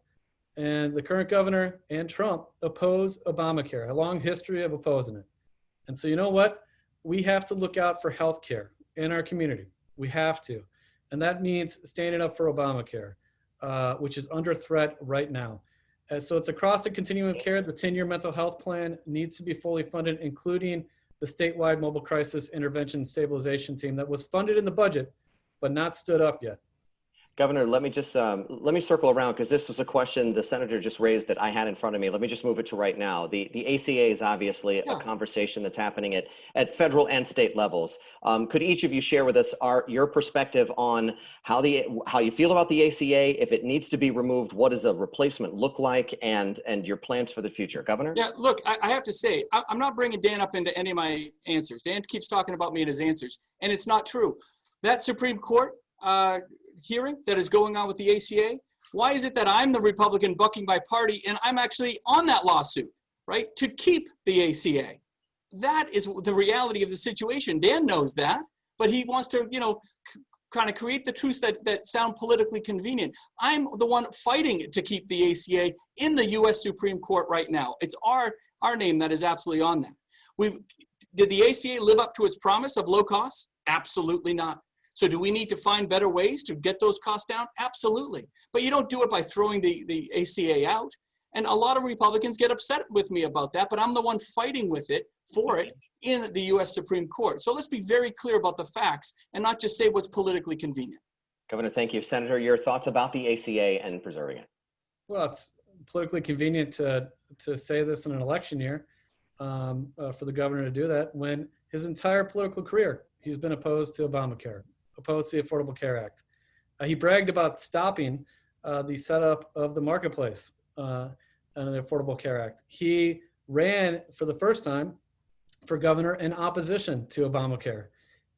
And the current governor and Trump oppose Obamacare, a long history of opposing it. And so you know what? We have to look out for health care in our community. We have to. And that means standing up for Obamacare, which is under threat right now. So it's across the continuum of care. The 10-year mental health plan needs to be fully funded, including the statewide mobile crisis intervention stabilization team that was funded in the budget, but not stood up yet. Governor, let me just let me circle around, because this was a question the senator just raised that I had in front of me. Let me just move it to right now. The ACA is obviously a conversation that's happening at federal and state levels. Could each of you share with us your perspective on how you feel about the ACA, if it needs to be removed, what does a replacement look like, and your plans for the future? Governor? Yeah, look, I have to say, I'm not bringing Dan up into any of my answers. Dan keeps talking about me and his answers, and it's not true. That Supreme Court hearing that is going on with the ACA, why is it that I'm the Republican bucking my party and I'm actually on that lawsuit, right, to keep the ACA? That is the reality of the situation. Dan knows that, but he wants to, kind of create the truths that sound politically convenient. I'm the one fighting to keep the ACA in the US Supreme Court right now. It's our name that is absolutely on that. Did the ACA live up to its promise of low costs? Absolutely not. So do we need to find better ways to get those costs down? Absolutely. But you don't do it by throwing the ACA out. And a lot of Republicans get upset with me about that, but I'm the one fighting for it in the US Supreme Court. So let's be very clear about the facts and not just say what's politically convenient. Governor, thank you. Senator, your thoughts about the ACA and preserving it? Well, it's politically convenient to say this in an election year for the governor to do that when his entire political career, he's been opposed to Obamacare, opposed to the Affordable Care Act. He bragged about stopping the setup of the marketplace and the Affordable Care Act. He ran for the first time for governor in opposition to Obamacare.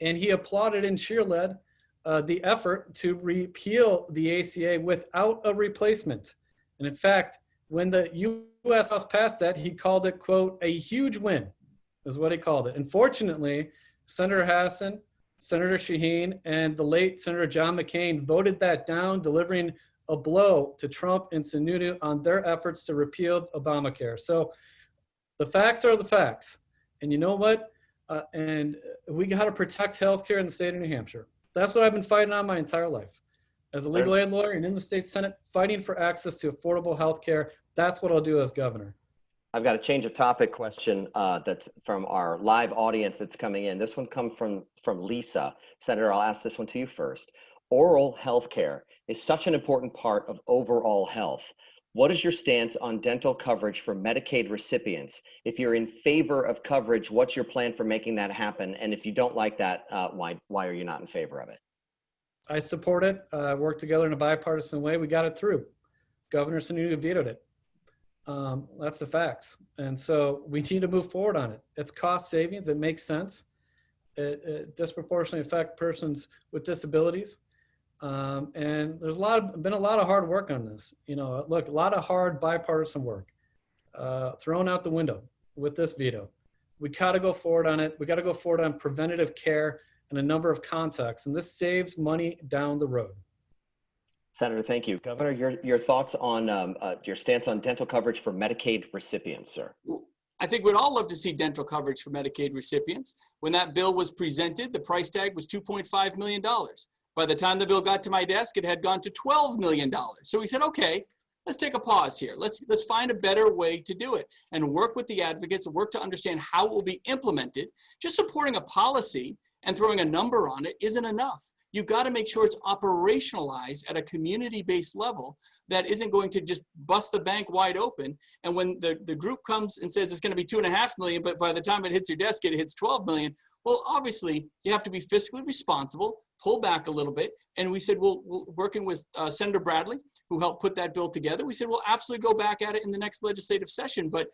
And he applauded and cheerled the effort to repeal the ACA without a replacement. And in fact, when the U.S. House passed that, he called it, quote, a huge win, is what he called it. Unfortunately, Senator Hassan, Senator Shaheen, and the late Senator John McCain voted that down, delivering a blow to Trump and Sununu on their efforts to repeal Obamacare. So the facts are the facts. And you know what? And we got to protect healthcare in the state of New Hampshire. That's what I've been fighting on my entire life. As a legal aid lawyer and in the state Senate, fighting for access to affordable healthcare. That's what I'll do as governor. I've got a change of topic question that's from our live audience that's coming in. This one comes from Lisa. Senator, I'll ask this one to you first. Oral health care is such an important part of overall health. What is your stance on dental coverage for Medicaid recipients? If you're in favor of coverage, what's your plan for making that happen? And if you don't like that, why are you not in favor of it? I support it. Worked together in a bipartisan way. We got it through. Governor Sununu vetoed it. That's the facts. And so we need to move forward on it. It's cost savings. It makes sense. It disproportionately affects persons with disabilities. And there's been a lot of hard work on this. Look, a lot of hard bipartisan work thrown out the window with this veto. We got to go forward on it. We got to go forward on preventative care in a number of contexts, and this saves money down the road. Senator, thank you. Governor, your thoughts on your stance on dental coverage for Medicaid recipients, sir? I think we'd all love to see dental coverage for Medicaid recipients. When that bill was presented, the price tag was $2.5 million. By the time the bill got to my desk, it had gone to $12 million. So we said, okay, let's take a pause here. Let's find a better way to do it and work with the advocates and work to understand how it will be implemented. Just supporting a policy and throwing a number on it isn't enough. You've got to make sure it's operationalized at a community-based level that isn't going to just bust the bank wide open. And when the group comes and says it's going to be $2.5 million, but by the time it hits your desk, it hits $12 million. Well, obviously, you have to be fiscally responsible, pull back a little bit. And we said, we'll working with Senator Bradley, who helped put that bill together, we said, we'll absolutely go back at it in the next legislative session. But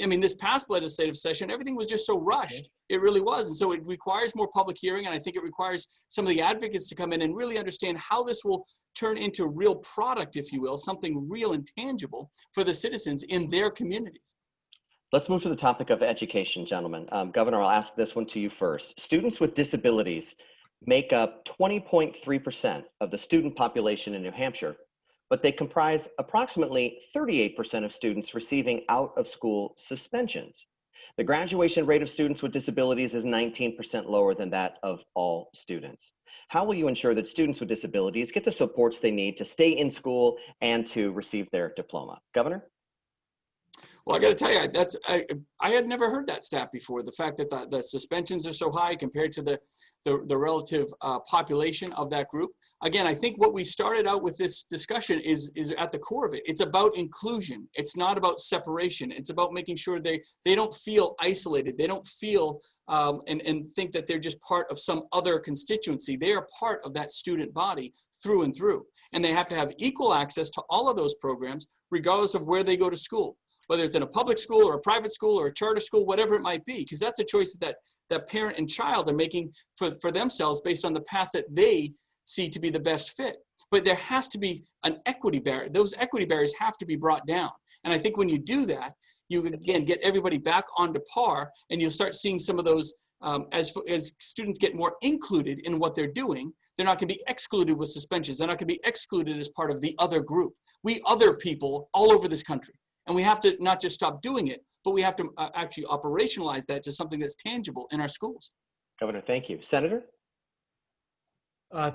this past legislative session, everything was just so rushed. It really was. And so it requires more public hearing. And I think it requires some of the advocates to come in and really understand how this will turn into real product, if you will, something real and tangible for the citizens in their communities. Let's move to the topic of education, gentlemen. Governor, I'll ask this one to you first. Students with disabilities make up 20.3% of the student population in New Hampshire, but they comprise approximately 38% of students receiving out-of-school suspensions. The graduation rate of students with disabilities is 19% lower than that of all students. How will you ensure that students with disabilities get the supports they need to stay in school and to receive their diploma? Governor? Well, I got to tell you, I had never heard that stat before. The fact that the suspensions are so high compared to the relative population of that group. Again, I think what we started out with this discussion is at the core of it. It's about inclusion. It's not about separation. It's about making sure they don't feel isolated. They don't feel and think that they're just part of some other constituency. They are part of that student body through and through. And they have to have equal access to all of those programs, regardless of where they go to school, whether it's in a public school or a private school or a charter school, whatever it might be, because that's a choice that parent and child are making for themselves based on the path that they see to be the best fit. But there has to be an equity barrier. Those equity barriers have to be brought down. And I think when you do that, you again get everybody back onto par, and you'll start seeing some of those as students get more included in what they're doing, they're not going to be excluded with suspensions. They're not going to be excluded as part of the other group. We other people all over this country. And we have to not just stop doing it, but we have to actually operationalize that to something that's tangible in our schools. Governor, thank you. Senator?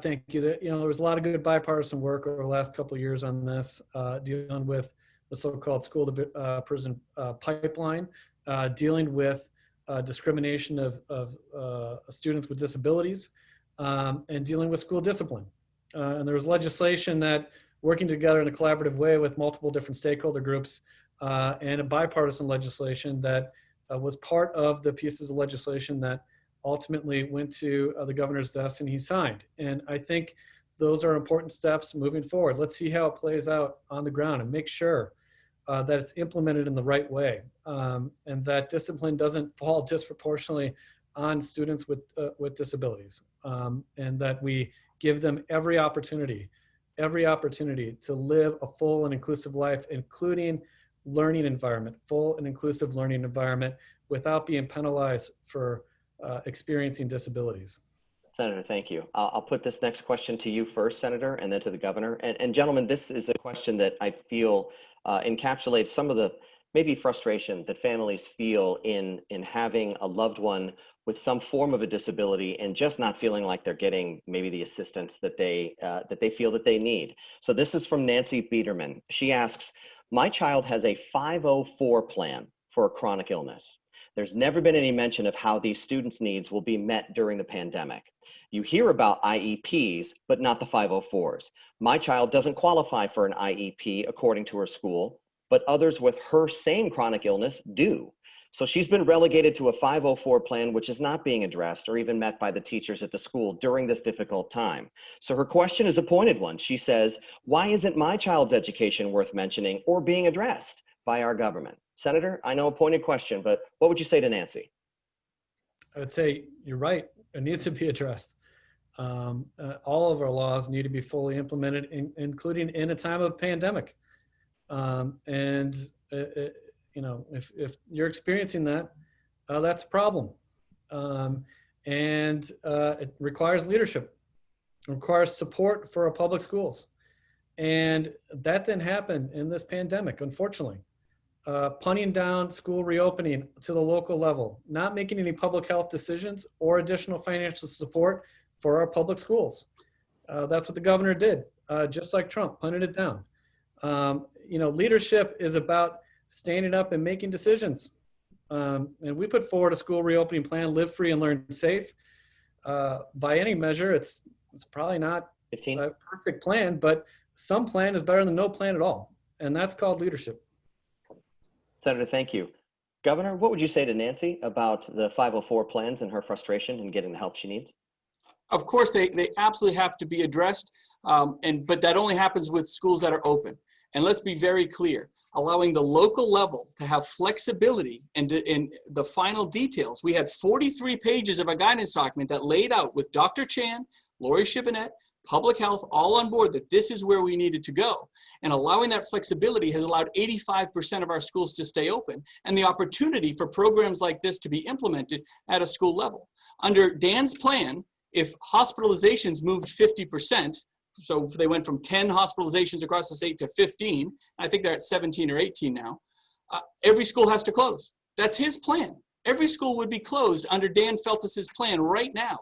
Thank you. There was a lot of good bipartisan work over the last couple of years on this, dealing with the so-called school to prison pipeline, dealing with discrimination of students with disabilities, and dealing with school discipline. And there was legislation that, working together in a collaborative way with multiple different stakeholder groups, and a bipartisan legislation that was part of the pieces of legislation that ultimately went to the governor's desk and he signed. And I think those are important steps moving forward. Let's see how it plays out on the ground and make sure that it's implemented in the right way, and that discipline doesn't fall disproportionately on students with disabilities, and that we give them every opportunity to live a full and inclusive life, including learning environment, full and inclusive learning environment, without being penalized for experiencing disabilities. Senator, thank you. I'll put this next question to you first, Senator, and then to the governor. And gentlemen, this is a question that I feel encapsulates some of the maybe frustration that families feel in having a loved one with some form of a disability and just not feeling like they're getting maybe the assistance that they feel that they need. So this is from Nancy Biederman. She asks, my child has a 504 plan for a chronic illness. There's never been any mention of how these students' needs will be met during the pandemic. You hear about IEPs, but not the 504s. My child doesn't qualify for an IEP according to her school, but others with her same chronic illness do. So she's been relegated to a 504 plan, which is not being addressed or even met by the teachers at the school during this difficult time. So her question is a pointed one. She says, why isn't my child's education worth mentioning or being addressed by our government? Senator, I know a pointed question, but what would you say to Nancy? I would say you're right. It needs to be addressed. All of our laws need to be fully implemented, including in a time of pandemic. If you're experiencing that, that's a problem. It requires leadership. It requires support for our public schools. And that didn't happen in this pandemic, unfortunately. Punting down school reopening to the local level, not making any public health decisions or additional financial support for our public schools. That's what the governor did, just like Trump, punted it down. Leadership is about standing up and making decisions. And we put forward a school reopening plan, live free and learn safe. By any measure, it's probably not 15. A perfect plan, but some plan is better than no plan at all. And that's called leadership. Senator, thank you. Governor, what would you say to Nancy about the 504 plans and her frustration in getting the help she needs? Of course, they absolutely have to be addressed, but that only happens with schools that are open. And let's be very clear, allowing the local level to have flexibility in the final details. We had 43 pages of a guidance document that laid out with Dr. Chan, Lori Shibonette, Public Health, all on board that this is where we needed to go. And allowing that flexibility has allowed 85% of our schools to stay open and the opportunity for programs like this to be implemented at a school level. Under Dan's plan, if hospitalizations moved 50%, so if they went from 10 hospitalizations across the state to 15, I think they're at 17 or 18 now, every school has to close. That's his plan. Every school would be closed under Dan Feltus's plan right now.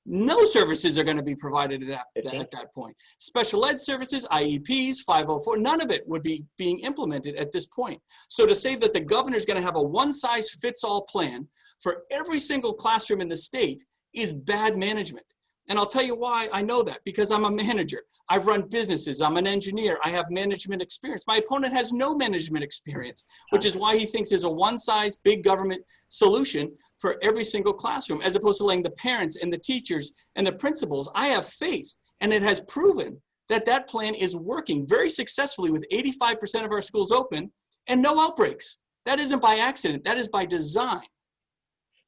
No services are going to be provided at that point. Special ed services, IEPs, 504, none of it would be being implemented at this point. So to say that the governor is going to have a one-size-fits-all plan for every single classroom in the state is bad management. And I'll tell you why I know that, because I'm a manager. I've run businesses. I'm an engineer. I have management experience. My opponent has no management experience, which is why he thinks there's a one-size big government solution for every single classroom, as opposed to letting the parents and the teachers and the principals. I have faith, and it has proven that that plan is working very successfully with 85% of our schools open and no outbreaks. That isn't by accident. That is by design.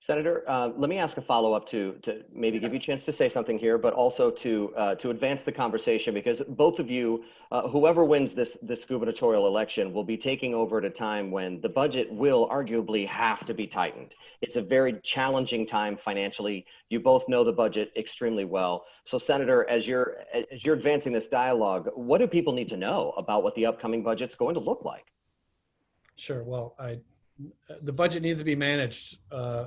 Senator, let me ask a follow-up to maybe give you a chance to say something here, but also to advance the conversation, because both of you, whoever wins this gubernatorial election, will be taking over at a time when the budget will arguably have to be tightened. It's a very challenging time financially. You both know the budget extremely well. So, Senator, as you're advancing this dialogue, what do people need to know about what the upcoming budget's going to look like? Sure. Well, the budget needs to be managed.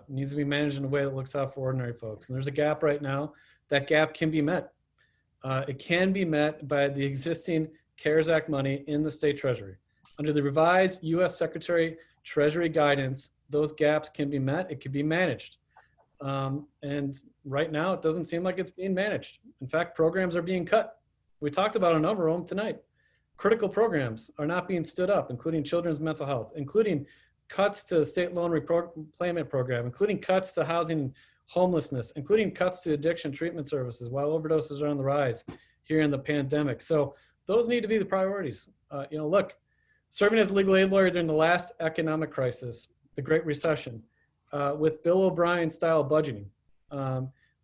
Needs to be managed in a way that looks out for ordinary folks. And there's a gap right now. That gap can be met. It can be met by the existing CARES Act money in the state treasury. Under the revised U.S. Secretary Treasury guidance, those gaps can be met. It can be managed. And right now, it doesn't seem like it's being managed. In fact, programs are being cut. We talked about a number of them tonight. Critical programs are not being stood up, including children's mental health, including cuts to the state loan repayment program, including cuts to housing and homelessness, including cuts to addiction treatment services while overdoses are on the rise here in the pandemic. So those need to be the priorities. Look, serving as a legal aid lawyer during the last economic crisis, the Great Recession, with Bill O'Brien style budgeting,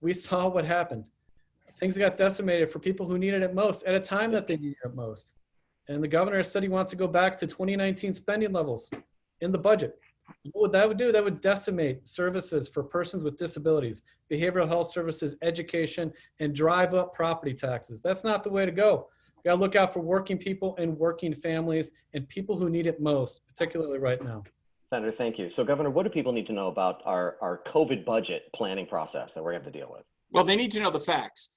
we saw what happened. Things got decimated for people who needed it most at a time that they needed it most. And the governor said he wants to go back to 2019 spending levels in the budget. What that would do, that would decimate services for persons with disabilities, behavioral health services, education, and drive up property taxes. That's not the way to go. We gotta look out for working people and working families and people who need it most, particularly right now. Senator, thank you. So, Governor, what do people need to know about our COVID budget planning process that we're going to have to deal with? Well, they need to know the facts.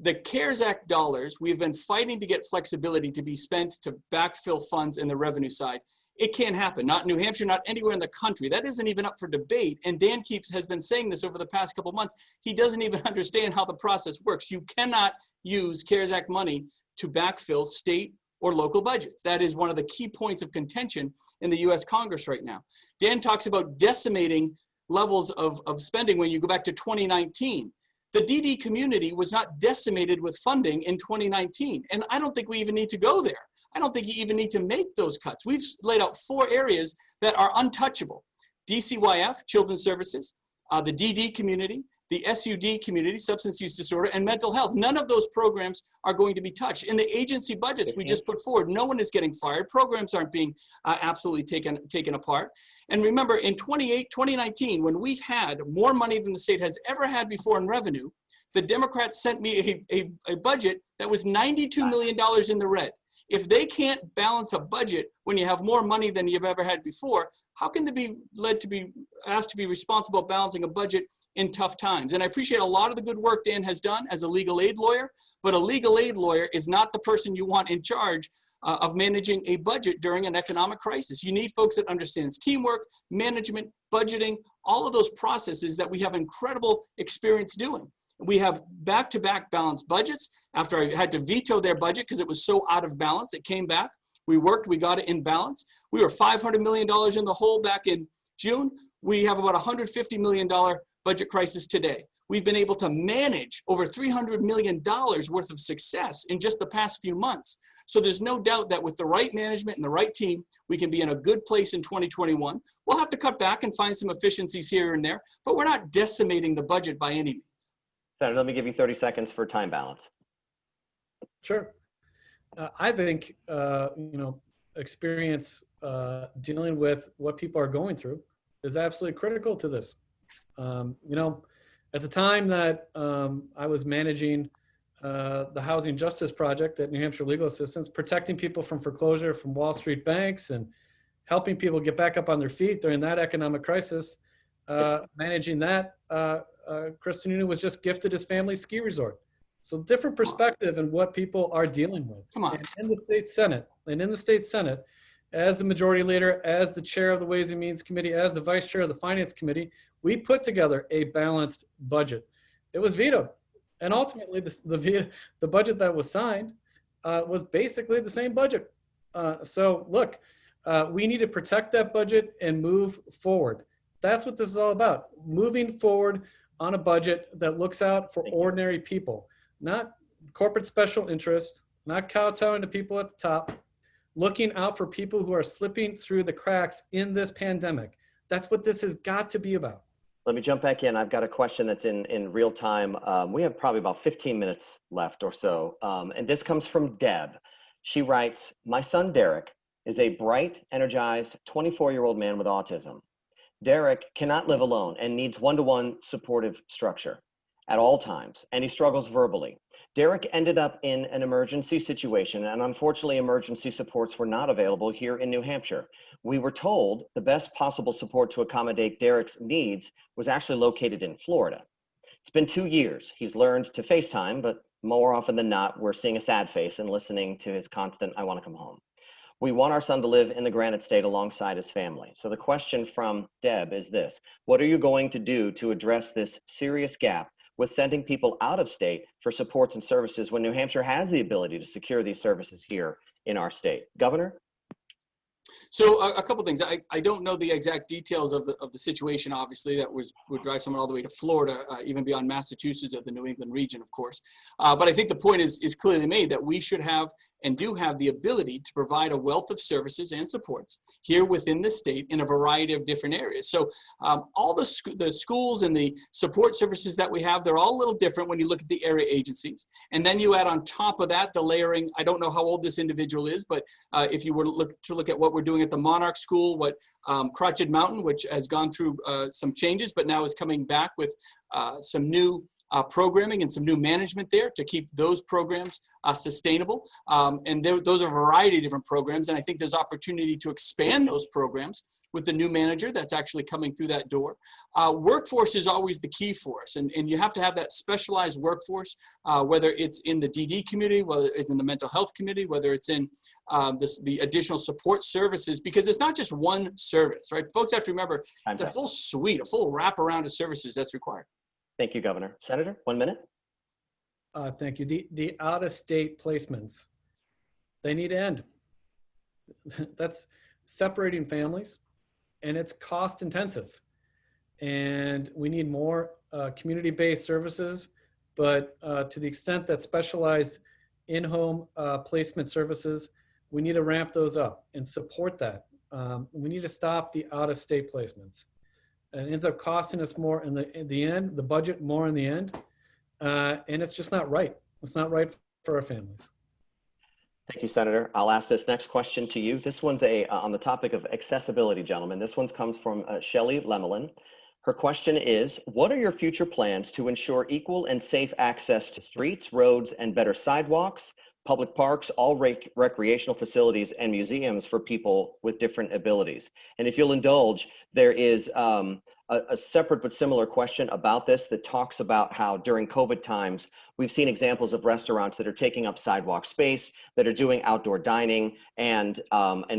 The CARES Act dollars, we've been fighting to get flexibility to be spent to backfill funds in the revenue side. It can't happen, not in New Hampshire, not anywhere in the country. That isn't even up for debate. And Dan has been saying this over the past couple of months. He doesn't even understand how the process works. You cannot use CARES Act money to backfill state or local budgets. That is one of the key points of contention in the US Congress right now. Dan talks about decimating levels of spending when you go back to 2019. The DD community was not decimated with funding in 2019. And I don't think we even need to go there. I don't think you even need to make those cuts. We've laid out 4 areas that are untouchable. DCYF, Children's Services, the DD community, the SUD community, substance use disorder, and mental health. None of those programs are going to be touched. In the agency budgets we just put forward, no one is getting fired. Programs aren't being absolutely taken apart. And remember, in 2019, when we had more money than the state has ever had before in revenue, the Democrats sent me a budget that was $92 million in the red. If they can't balance a budget when you have more money than you've ever had before, how can they be asked to be responsible for balancing a budget in tough times? And I appreciate a lot of the good work Dan has done as a legal aid lawyer, but a legal aid lawyer is not the person you want in charge of managing a budget during an economic crisis. You need folks that understands teamwork, management, budgeting, all of those processes that we have incredible experience doing. We have back-to-back balanced budgets. After I had to veto their budget because it was so out of balance, it came back. We worked, we got it in balance. We were $500 million in the hole back in June. We have about $150 million budget crisis today. We've been able to manage over $300 million worth of success in just the past few months. So there's no doubt that with the right management and the right team, we can be in a good place in 2021. We'll have to cut back and find some efficiencies here and there, but we're not decimating the budget by any means. Senator, let me give you 30 seconds for time balance. Sure. I think, experience dealing with what people are going through is absolutely critical to this. At the time that I was managing the Housing Justice Project at New Hampshire Legal Assistance, protecting people from foreclosure from Wall Street banks and helping people get back up on their feet during that economic crisis, managing that, Chris Sununu was just gifted his family's ski resort. So different perspective in what people are dealing with. Come on. And in the state Senate, as the majority leader, as the chair of the Ways and Means Committee, as the vice chair of the Finance Committee, we put together a balanced budget. It was vetoed. And ultimately, the budget that was signed was basically the same budget. So look, we need to protect that budget and move forward. That's what this is all about, moving forward on a budget that looks out for ordinary people, not corporate special interests, not kowtowing to people at the top, looking out for people who are slipping through the cracks in this pandemic. That's what this has got to be about. Let me jump back in. I've got a question that's in real time. We have probably about 15 minutes left or so. And this comes from Deb. She writes, my son, Derek, is a bright, energized 24-year-old man with autism. Derek cannot live alone and needs one-to-one supportive structure at all times, and he struggles verbally. Derek ended up in an emergency situation, and unfortunately, emergency supports were not available here in New Hampshire. We were told the best possible support to accommodate Derek's needs was actually located in Florida. It's been 2 years. He's learned to FaceTime, but more often than not, we're seeing a sad face and listening to his constant, I want to come home. We want our son to live in the Granite State alongside his family. So the question from Deb is this: what are you going to do to address this serious gap with sending people out of state for supports and services when New Hampshire has the ability to secure these services here in our state? Governor? So a couple things. I don't know the exact details of the situation, obviously, that would drive someone all the way to Florida, even beyond Massachusetts or the New England region, of course. But I think the point is clearly made that we should have and do have the ability to provide a wealth of services and supports here within the state in a variety of different areas. So all the schools and the support services that we have, they're all a little different when you look at the area agencies. And then you add on top of that the layering. I don't know how old this individual is, but if you were to look at what we're doing at the Monarch School, what Crotched Mountain, which has gone through some changes, but now is coming back with some new programming and some new management there to keep those programs sustainable. And those are a variety of different programs. And I think there's opportunity to expand those programs with the new manager that's actually coming through that door. Workforce is always the key for us. And you have to have that specialized workforce, whether it's in the DD community, whether it's in the mental health community, whether it's in the additional support services, because it's not just one service, right? Folks have to remember, it's a full suite, a full wraparound of services that's required. Thank you, Governor. Senator, 1 minute. Thank you. The out-of-state placements, they need to end. That's separating families, and it's cost intensive. And we need more community-based services, but to the extent that specialized in-home placement services, we need to ramp those up and support that. We need to stop the out-of-state placements. And it ends up costing us more in the end, the budget more in the end. And it's just not right. It's not right for our families. Thank you, Senator. I'll ask this next question to you. This one's on the topic of accessibility, gentlemen. This one comes from Shelley Lemelin. Her question is, what are your future plans to ensure equal and safe access to streets, roads, and better sidewalks, public parks, all recreational facilities, and museums for people with different abilities? And if you'll indulge, there is a separate but similar question about this that talks about how during COVID times, we've seen examples of restaurants that are taking up sidewalk space, that are doing outdoor dining, and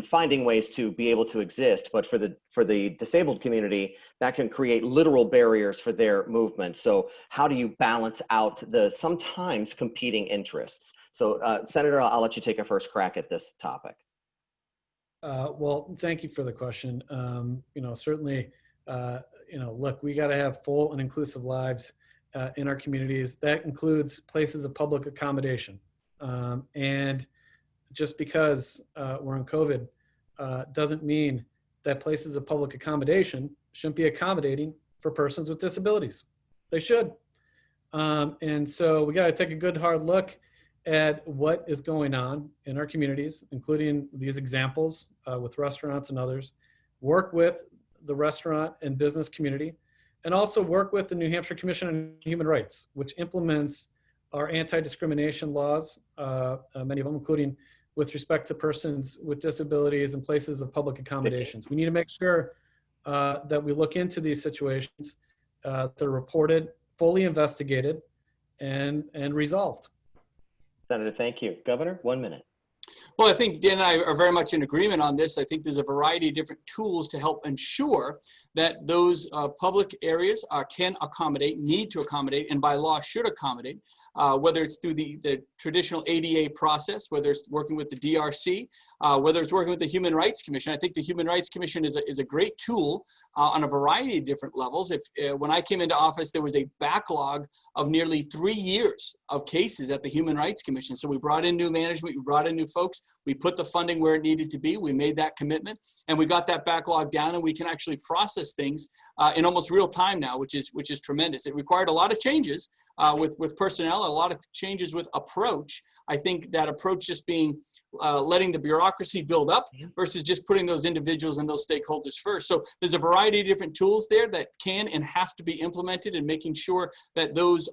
finding ways to be able to exist. But for the disabled community, that can create literal barriers for their movement. So how do you balance out the sometimes competing interests? So Senator, I'll let you take a first crack at this topic. Well, thank you for the question. Certainly, look, we got to have full and inclusive lives in our communities. That includes places of public accommodation. And just because we're in COVID doesn't mean that places of public accommodation shouldn't be accommodating for persons with disabilities. They should. And so we got to take a good hard look at what is going on in our communities, including these examples with restaurants and others, work with the restaurant and business community, and also work with the New Hampshire Commission on Human Rights, which implements our anti-discrimination laws, many of them, including with respect to persons with disabilities and places of public accommodations. We need to make sure that we look into these situations that are reported, fully investigated, and resolved. Senator, thank you. Governor, 1 minute. Well, I think Dan and I are very much in agreement on this. I think there's a variety of different tools to help ensure that those public areas can accommodate, need to accommodate, and by law should accommodate, whether it's through the traditional ADA process, whether it's working with the DRC, whether it's working with the Human Rights Commission. I think the Human Rights Commission is a great tool on a variety of different levels. When I came into office, there was a backlog of nearly 3 years of cases at the Human Rights Commission. So we brought in new management, we brought in new folks, we put the funding where it needed to be, we made that commitment, and we got that backlog down, and we can actually process things in almost real time now, which is tremendous. It required a lot of changes with personnel, a lot of changes with approach. I think that approach just being letting the bureaucracy build up versus just putting those individuals and those stakeholders first. So there's a variety of different tools there that can and have to be implemented, and making sure that those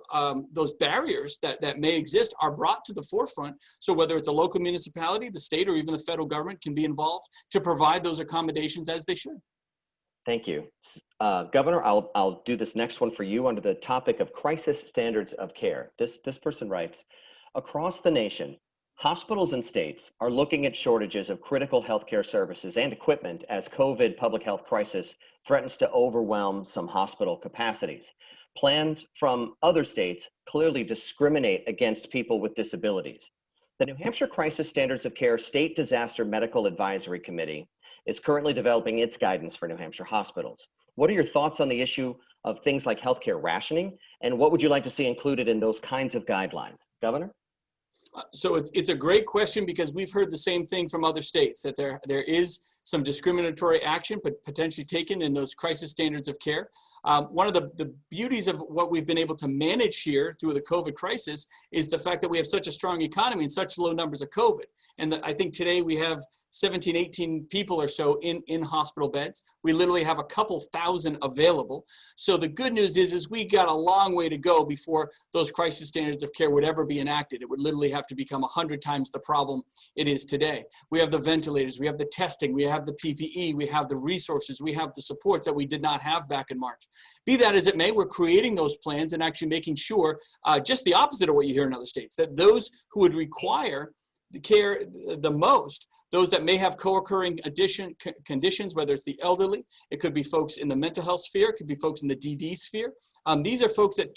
barriers that may exist are brought to the forefront. So whether it's a local municipality, the state, or even the federal government can be involved to provide those accommodations as they should. Thank you. Governor, I'll do this next one for you under the topic of crisis standards of care. This person writes, across the nation, hospitals and states are looking at shortages of critical healthcare services and equipment as COVID public health crisis threatens to overwhelm some hospital capacities. Plans from other states clearly discriminate against people with disabilities. The New Hampshire Crisis Standards of Care State Disaster Medical Advisory Committee is currently developing its guidance for New Hampshire hospitals. What are your thoughts on the issue of things like healthcare rationing, and what would you like to see included in those kinds of guidelines? Governor? So it's a great question, because we've heard the same thing from other states, that there is some discriminatory action but potentially taken in those crisis standards of care. One of the beauties of what we've been able to manage here through the COVID crisis is the fact that we have such a strong economy and such low numbers of COVID. And I think today we have 17, 18 people or so in hospital beds. We literally have a couple thousand available. So the good news is we got a long way to go before those crisis standards of care would ever be enacted. It would literally have to become 100 times the problem it is today. We have the ventilators, we have the testing, we have the PPE, we have the resources, we have the supports that we did not have back in March. Be that as it may, we're creating those plans and actually making sure, just the opposite of what you hear in other states, that those who would require the care the most, those that may have co-occurring conditions, whether it's the elderly, it could be folks in the mental health sphere, it could be folks in the DD sphere. These are folks that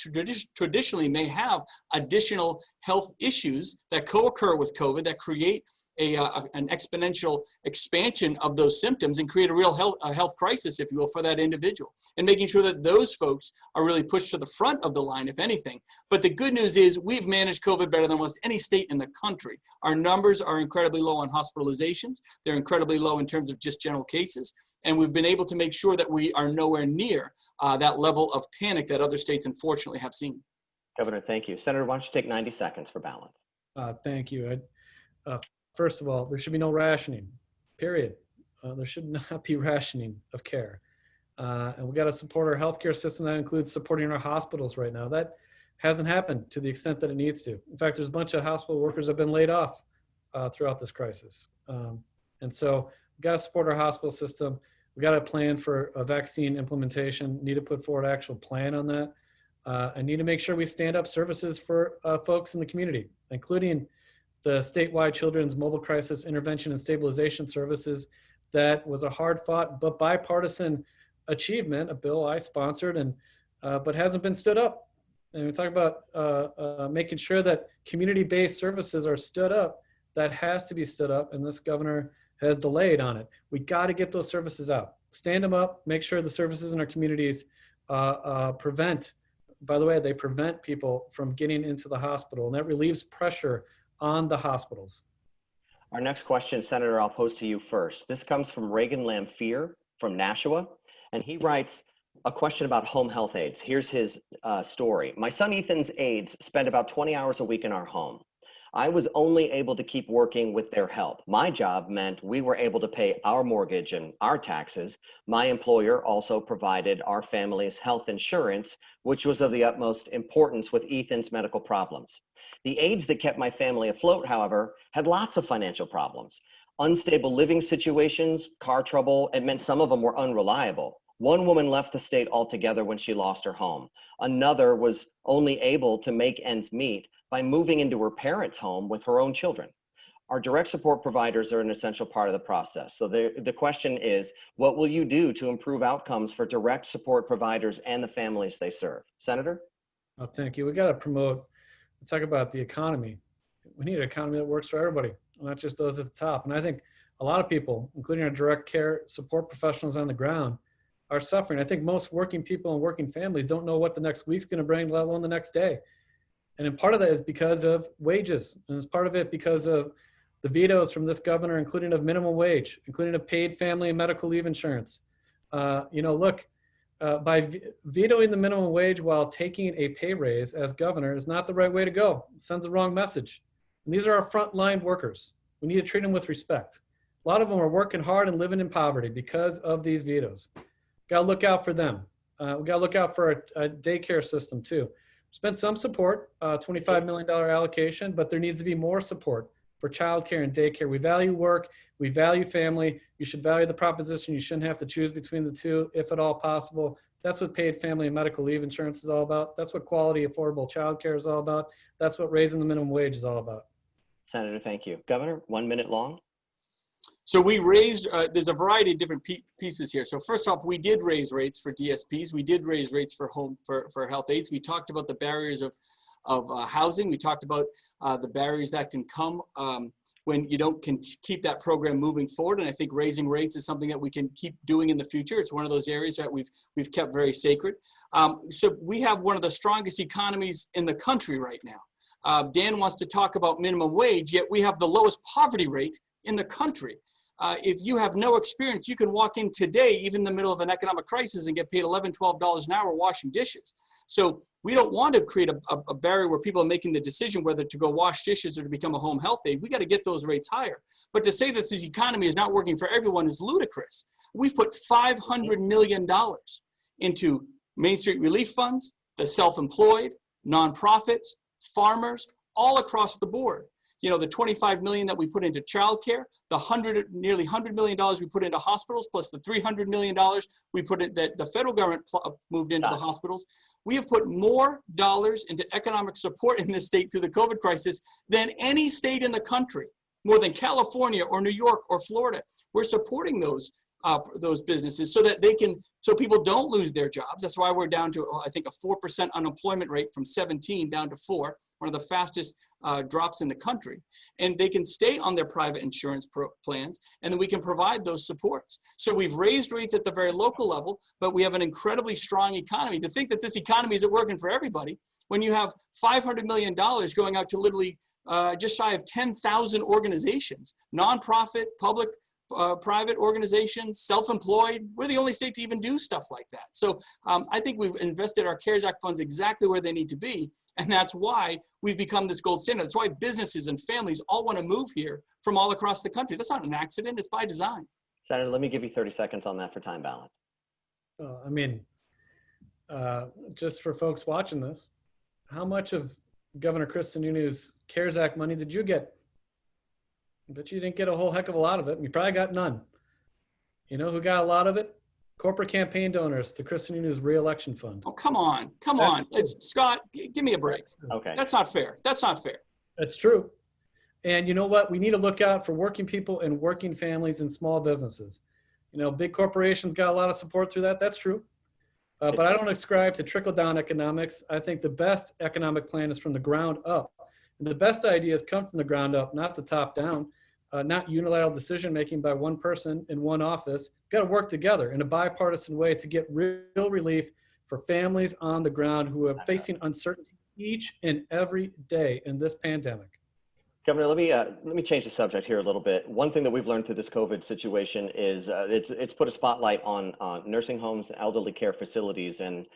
traditionally may have additional health issues that co-occur with COVID that create an exponential expansion of those symptoms and create a real health crisis, if you will, for that individual, and making sure that those folks are really pushed to the front of the line, if anything. But the good news is we've managed COVID better than almost any state in the country. Our numbers are incredibly low on hospitalizations. They're incredibly low in terms of just general cases. And we've been able to make sure that we are nowhere near that level of panic that other states unfortunately have seen. Governor, thank you. Senator, why don't you take 90 seconds for balance? Thank you. First of all, there should be no rationing, period. There should not be rationing of care. And we got to support our healthcare system. That includes supporting our hospitals right now. That hasn't happened to the extent that it needs to. In fact, there's a bunch of hospital workers that have been laid off throughout this crisis. And so we got to support our hospital system. We got a plan for a vaccine implementation, need to put forward an actual plan on that. I need to make sure we stand up services for folks in the community, including the statewide Children's Mobile Crisis Intervention and Stabilization Services. That was a hard-fought but bipartisan achievement, a bill I sponsored, and but hasn't been stood up. And we talk about making sure that community-based services are stood up. That has to be stood up, and this governor has delayed on it. We got to get those services out. Stand them up, make sure the services in our communities prevent, by the way, they prevent people from getting into the hospital, and that relieves pressure on the hospitals. Our next question, Senator, I'll pose to you first. This comes from Reagan Lamphere from Nashua, and he writes a question about home health aides. Here's his story. My son Ethan's aides spend about 20 hours a week in our home. I was only able to keep working with their help. My job meant we were able to pay our mortgage and our taxes. My employer also provided our family's health insurance, which was of the utmost importance with Ethan's medical problems. The aides that kept my family afloat, however, had lots of financial problems. Unstable living situations, car trouble, it meant some of them were unreliable. One woman left the state altogether when she lost her home. Another was only able to make ends meet by moving into her parents' home with her own children. Our direct support providers are an essential part of the process. So the question is, what will you do to improve outcomes for direct support providers and the families they serve? Senator? Oh, thank you. We got to promote, talk about the economy. We need an economy that works for everybody, not just those at the top. And I think a lot of people, including our direct care support professionals on the ground, are suffering. I think most working people and working families don't know what the next week's going to bring, let alone the next day. And then part of that is because of wages. And it's part of it because of the vetoes from this governor, including of minimum wage, including of paid family and medical leave insurance. By vetoing the minimum wage while taking a pay raise as governor is not the right way to go. It sends the wrong message. And these are our frontline workers. We need to treat them with respect. A lot of them are working hard and living in poverty because of these vetoes. Got to look out for them. We got to look out for a daycare system too. Spent some support, $25 million allocation, but there needs to be more support for childcare and daycare. We value work, we value family. You should value the proposition. You shouldn't have to choose between the two, if at all possible. That's what paid family and medical leave insurance is all about. That's what quality, affordable childcare is all about. That's what raising the minimum wage is all about. Senator, thank you. Governor, 1 minute long. So we raised, there's a variety of different pieces here. So first off, we did raise rates for DSPs. We did raise rates for health aides. We talked about the barriers of housing. We talked about the barriers that can come when you don't keep that program moving forward. And I think raising rates is something that we can keep doing in the future. It's one of those areas that we've kept very sacred. So we have one of the strongest economies in the country right now. Dan wants to talk about minimum wage, yet we have the lowest poverty rate in the country. If you have no experience, you can walk in today, even in the middle of an economic crisis, and get paid $11, $12 an hour washing dishes. So we don't want to create a barrier where people are making the decision whether to go wash dishes or to become a home health aide. We got to get those rates higher. But to say that this economy is not working for everyone is ludicrous. We've put $500 million into Main Street relief funds, the self-employed, nonprofits, farmers, all across the board. You know, the $25 million that we put into childcare, the nearly $100 million we put into hospitals, plus the $300 million we put in that the federal government moved into the hospitals. We have put more dollars into economic support in this state through the COVID crisis than any state in the country, more than California or New York or Florida. We're supporting those businesses so that so people don't lose their jobs. That's why we're down to, I think, a 4% unemployment rate from 17 down to 4, one of the fastest drops in the country. And they can stay on their private insurance plans, and then we can provide those supports. So we've raised rates at the very local level, but we have an incredibly strong economy. To think that this economy isn't working for everybody, when you have $500 million going out to literally just shy of 10,000 organizations, nonprofit, public, private organizations, self-employed. We're the only state to even do stuff like that. So I think we've invested our CARES Act funds exactly where they need to be. And that's why we've become this gold standard. That's why businesses and families all want to move here from all across the country. That's not an accident. It's by design. Senator, let me give you 30 seconds on that for time balance. Just for folks watching this, how much of Governor Chris Sununu's CARES Act money did you get? But you didn't get a whole heck of a lot of it. You probably got none. You know who got a lot of it? Corporate campaign donors to Chris Sununu's re-election fund. Oh, come on. Scott, give me a break. Okay. That's not fair. That's not fair. That's true. And you know what? We need to look out for working people and working families and small businesses. You know, big corporations got a lot of support through that. That's true. But I don't ascribe to trickle-down economics. I think the best economic plan is from the ground up. And the best ideas come from the ground up, not the top down, not unilateral decision-making by one person in one office. We've got to work together in a bipartisan way to get real relief for families on the ground who are facing uncertainty each and every day in this pandemic. Governor, let me change the subject here a little bit. One thing that we've learned through this COVID situation is it's put a spotlight on nursing homes, elderly care facilities, and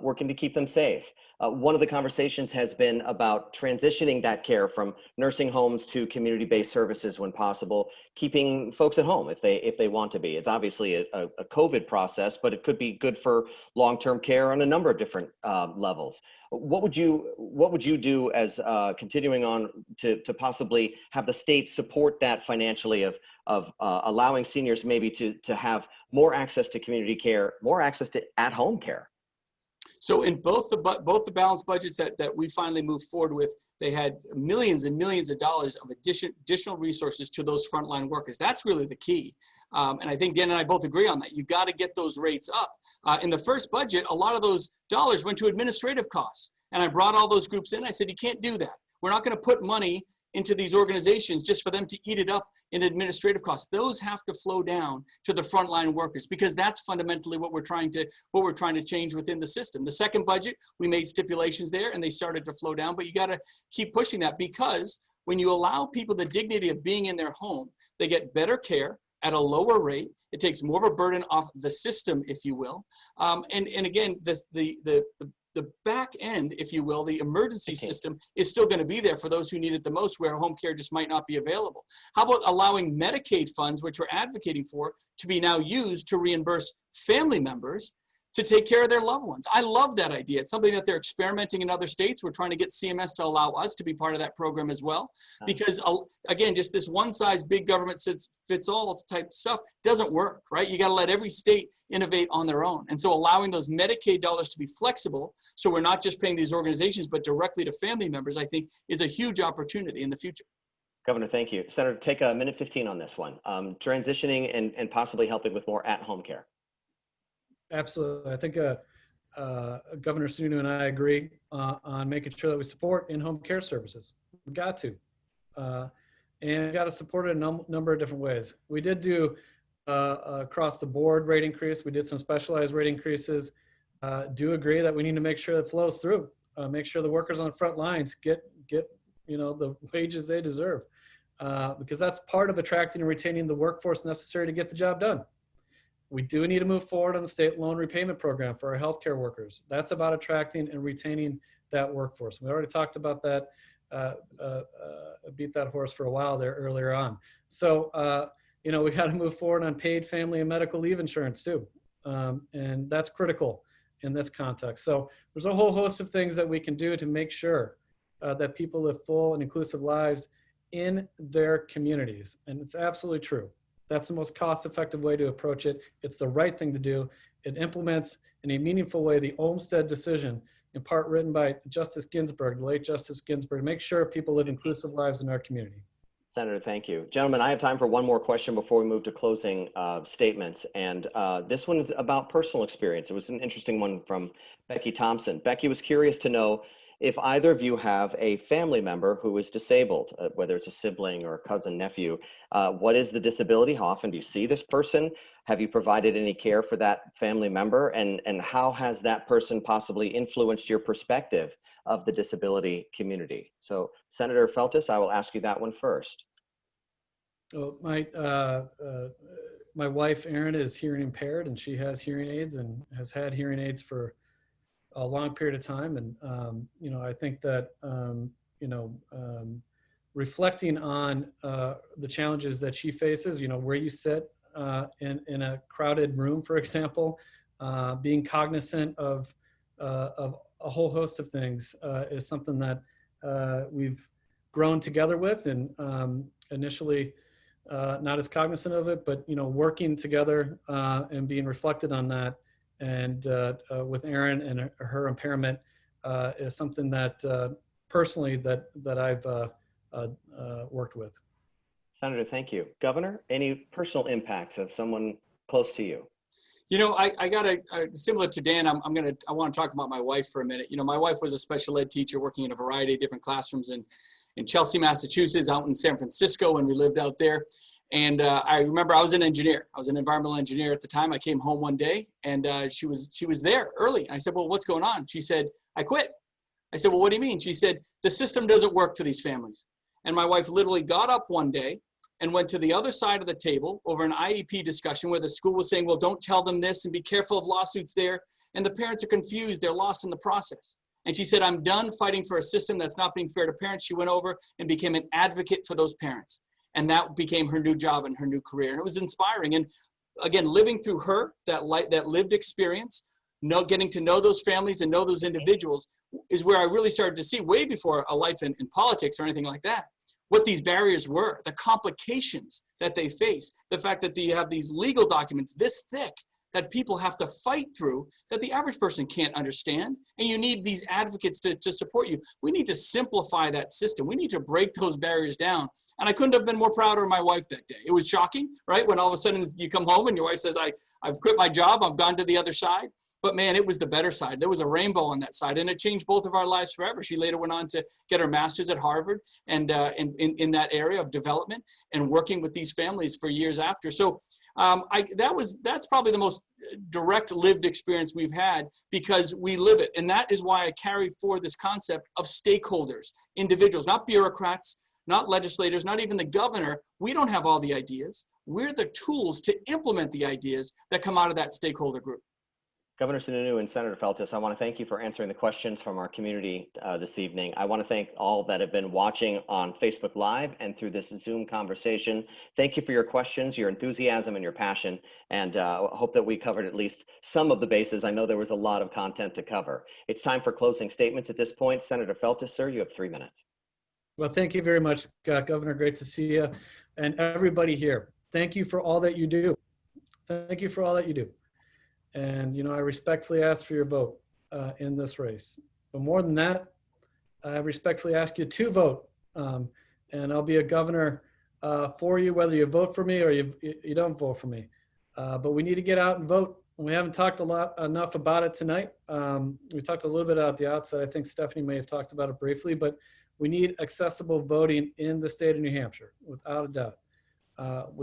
working to keep them safe. One of the conversations has been about transitioning that care from nursing homes to community-based services when possible, keeping folks at home if they want to be. It's obviously a COVID process, but it could be good for long-term care on a number of different levels. What would you do as continuing on to possibly have the state support that financially of allowing seniors maybe to have more access to community care, more access to at-home care? So in both the balanced budgets that we finally moved forward with, they had millions and millions of dollars of additional resources to those frontline workers. That's really the key. And I think Dan and I both agree on that. You got to get those rates up. In the first budget, a lot of those dollars went to administrative costs. And I brought all those groups in. I said, you can't do that. We're not going to put money into these organizations just for them to eat it up in administrative costs. Those have to flow down to the frontline workers, because that's fundamentally what we're trying to change within the system. The second budget, we made stipulations there and they started to flow down, but you got to keep pushing that, because when you allow people the dignity of being in their home, they get better care at a lower rate. It takes more of a burden off the system, if you will. And again, the back end, if you will, the emergency system is still going to be there for those who need it the most, where home care just might not be available. How about allowing Medicaid funds, which we're advocating for, to be now used to reimburse family members to take care of their loved ones? I love that idea. It's something that they're experimenting in other states. We're trying to get CMS to allow us to be part of that program as well. Because again, just this one size big government fits all type stuff doesn't work, right? You got to let every state innovate on their own. And so allowing those Medicaid dollars to be flexible, so we're not just paying these organizations, but directly to family members, I think is a huge opportunity in the future. Governor, thank you. Senator, take a minute 15 on this one. Transitioning and possibly helping with more at-home care. Absolutely. I think Governor Sununu and I agree on making sure that we support in-home care services. We got to. And we got to support it in a number of different ways. We did do across the board rate increase. We did some specialized rate increases. Do agree that we need to make sure it flows through. Make sure the workers on the front lines get the wages they deserve. Because that's part of attracting and retaining the workforce necessary to get the job done. We do need to move forward on the state loan repayment program for our healthcare workers. That's about attracting and retaining that workforce. We already talked about that, beat that horse for a while there earlier on. So, we got to move forward on paid family and medical leave insurance too. And that's critical in this context. So there's a whole host of things that we can do to make sure that people live full and inclusive lives in their communities. And it's absolutely true. That's the most cost-effective way to approach it. It's the right thing to do. It implements in a meaningful way the Olmstead decision, in part written by Justice Ginsburg, the late Justice Ginsburg, to make sure people live inclusive lives in our community. Senator, thank you. Gentlemen, I have time for one more question before we move to closing statements. And this one is about personal experience. It was an interesting one from Becky Thompson. Becky was curious to know if either of you have a family member who is disabled, whether it's a sibling or a cousin, nephew. What is the disability? How often do you see this person? Have you provided any care for that family member? And how has that person possibly influenced your perspective of the disability community? So Senator Feltus, I will ask you that one first. So my wife, Erin, is hearing impaired, and she has hearing aids and has had hearing aids for a long period of time. And, I think that, reflecting on the challenges that she faces, where you sit in a crowded room, for example, being cognizant of a whole host of things is something that we've grown together with, and initially not as cognizant of it, but, working together and being reflected on that. And with Erin and her impairment is something that personally that I've worked with. Senator, thank you. Governor, any personal impacts of someone close to you? I got similar to Dan. I want to talk about my wife for a minute. My wife was a special ed teacher working in a variety of different classrooms in Chelsea, Massachusetts, out in San Francisco when we lived out there. And I remember I was an engineer. I was an environmental engineer at the time. I came home one day and she was there early. I said, well, what's going on? She said, I quit. I said, well, what do you mean? She said, the system doesn't work for these families. And my wife literally got up one day and went to the other side of the table over an IEP discussion where the school was saying, well, don't tell them this and be careful of lawsuits there. And the parents are confused. They're lost in the process. And she said, I'm done fighting for a system that's not being fair to parents. She went over and became an advocate for those parents. And that became her new job and her new career. And it was inspiring. And again, living through her, that lived experience, getting to know those families and know those individuals is where I really started to see, way before a life in politics or anything like that, what these barriers were, the complications that they face, the fact that you have these legal documents this thick that people have to fight through that the average person can't understand. And you need these advocates to support you. We need to simplify that system. We need to break those barriers down. And I couldn't have been more prouder of my wife that day. It was shocking, right? When all of a sudden you come home and your wife says, I've quit my job, I've gone to the other side. But man, it was the better side. There was a rainbow on that side, and it changed both of our lives forever. She later went on to get her master's at Harvard and in that area of development and working with these families for years after. So that's probably the most direct lived experience we've had because we live it. And that is why I carry forward this concept of stakeholders, individuals, not bureaucrats, not legislators, not even the governor. We don't have all the ideas. We're the tools to implement the ideas that come out of that stakeholder group. Governor Sununu and Senator Feltes, I want to thank you for answering the questions from our community this evening. I want to thank all that have been watching on Facebook Live and through this Zoom conversation. Thank you for your questions, your enthusiasm, and your passion. And I hope that we covered at least some of the bases. I know there was a lot of content to cover. It's time for closing statements at this point. Senator Feltes, sir, you have 3 minutes. Well, thank you very much, Scott. Governor, great to see you. And everybody here, thank you for all that you do. Thank you for all that you do. And, I respectfully ask for your vote in this race. But more than that, I respectfully ask you to vote. And I'll be a governor for you, whether you vote for me or you don't vote for me. But we need to get out and vote. We haven't talked enough about it tonight. We talked a little bit at the outset. I think Stephanie may have talked about it briefly, but we need accessible voting in the state of New Hampshire, without a doubt.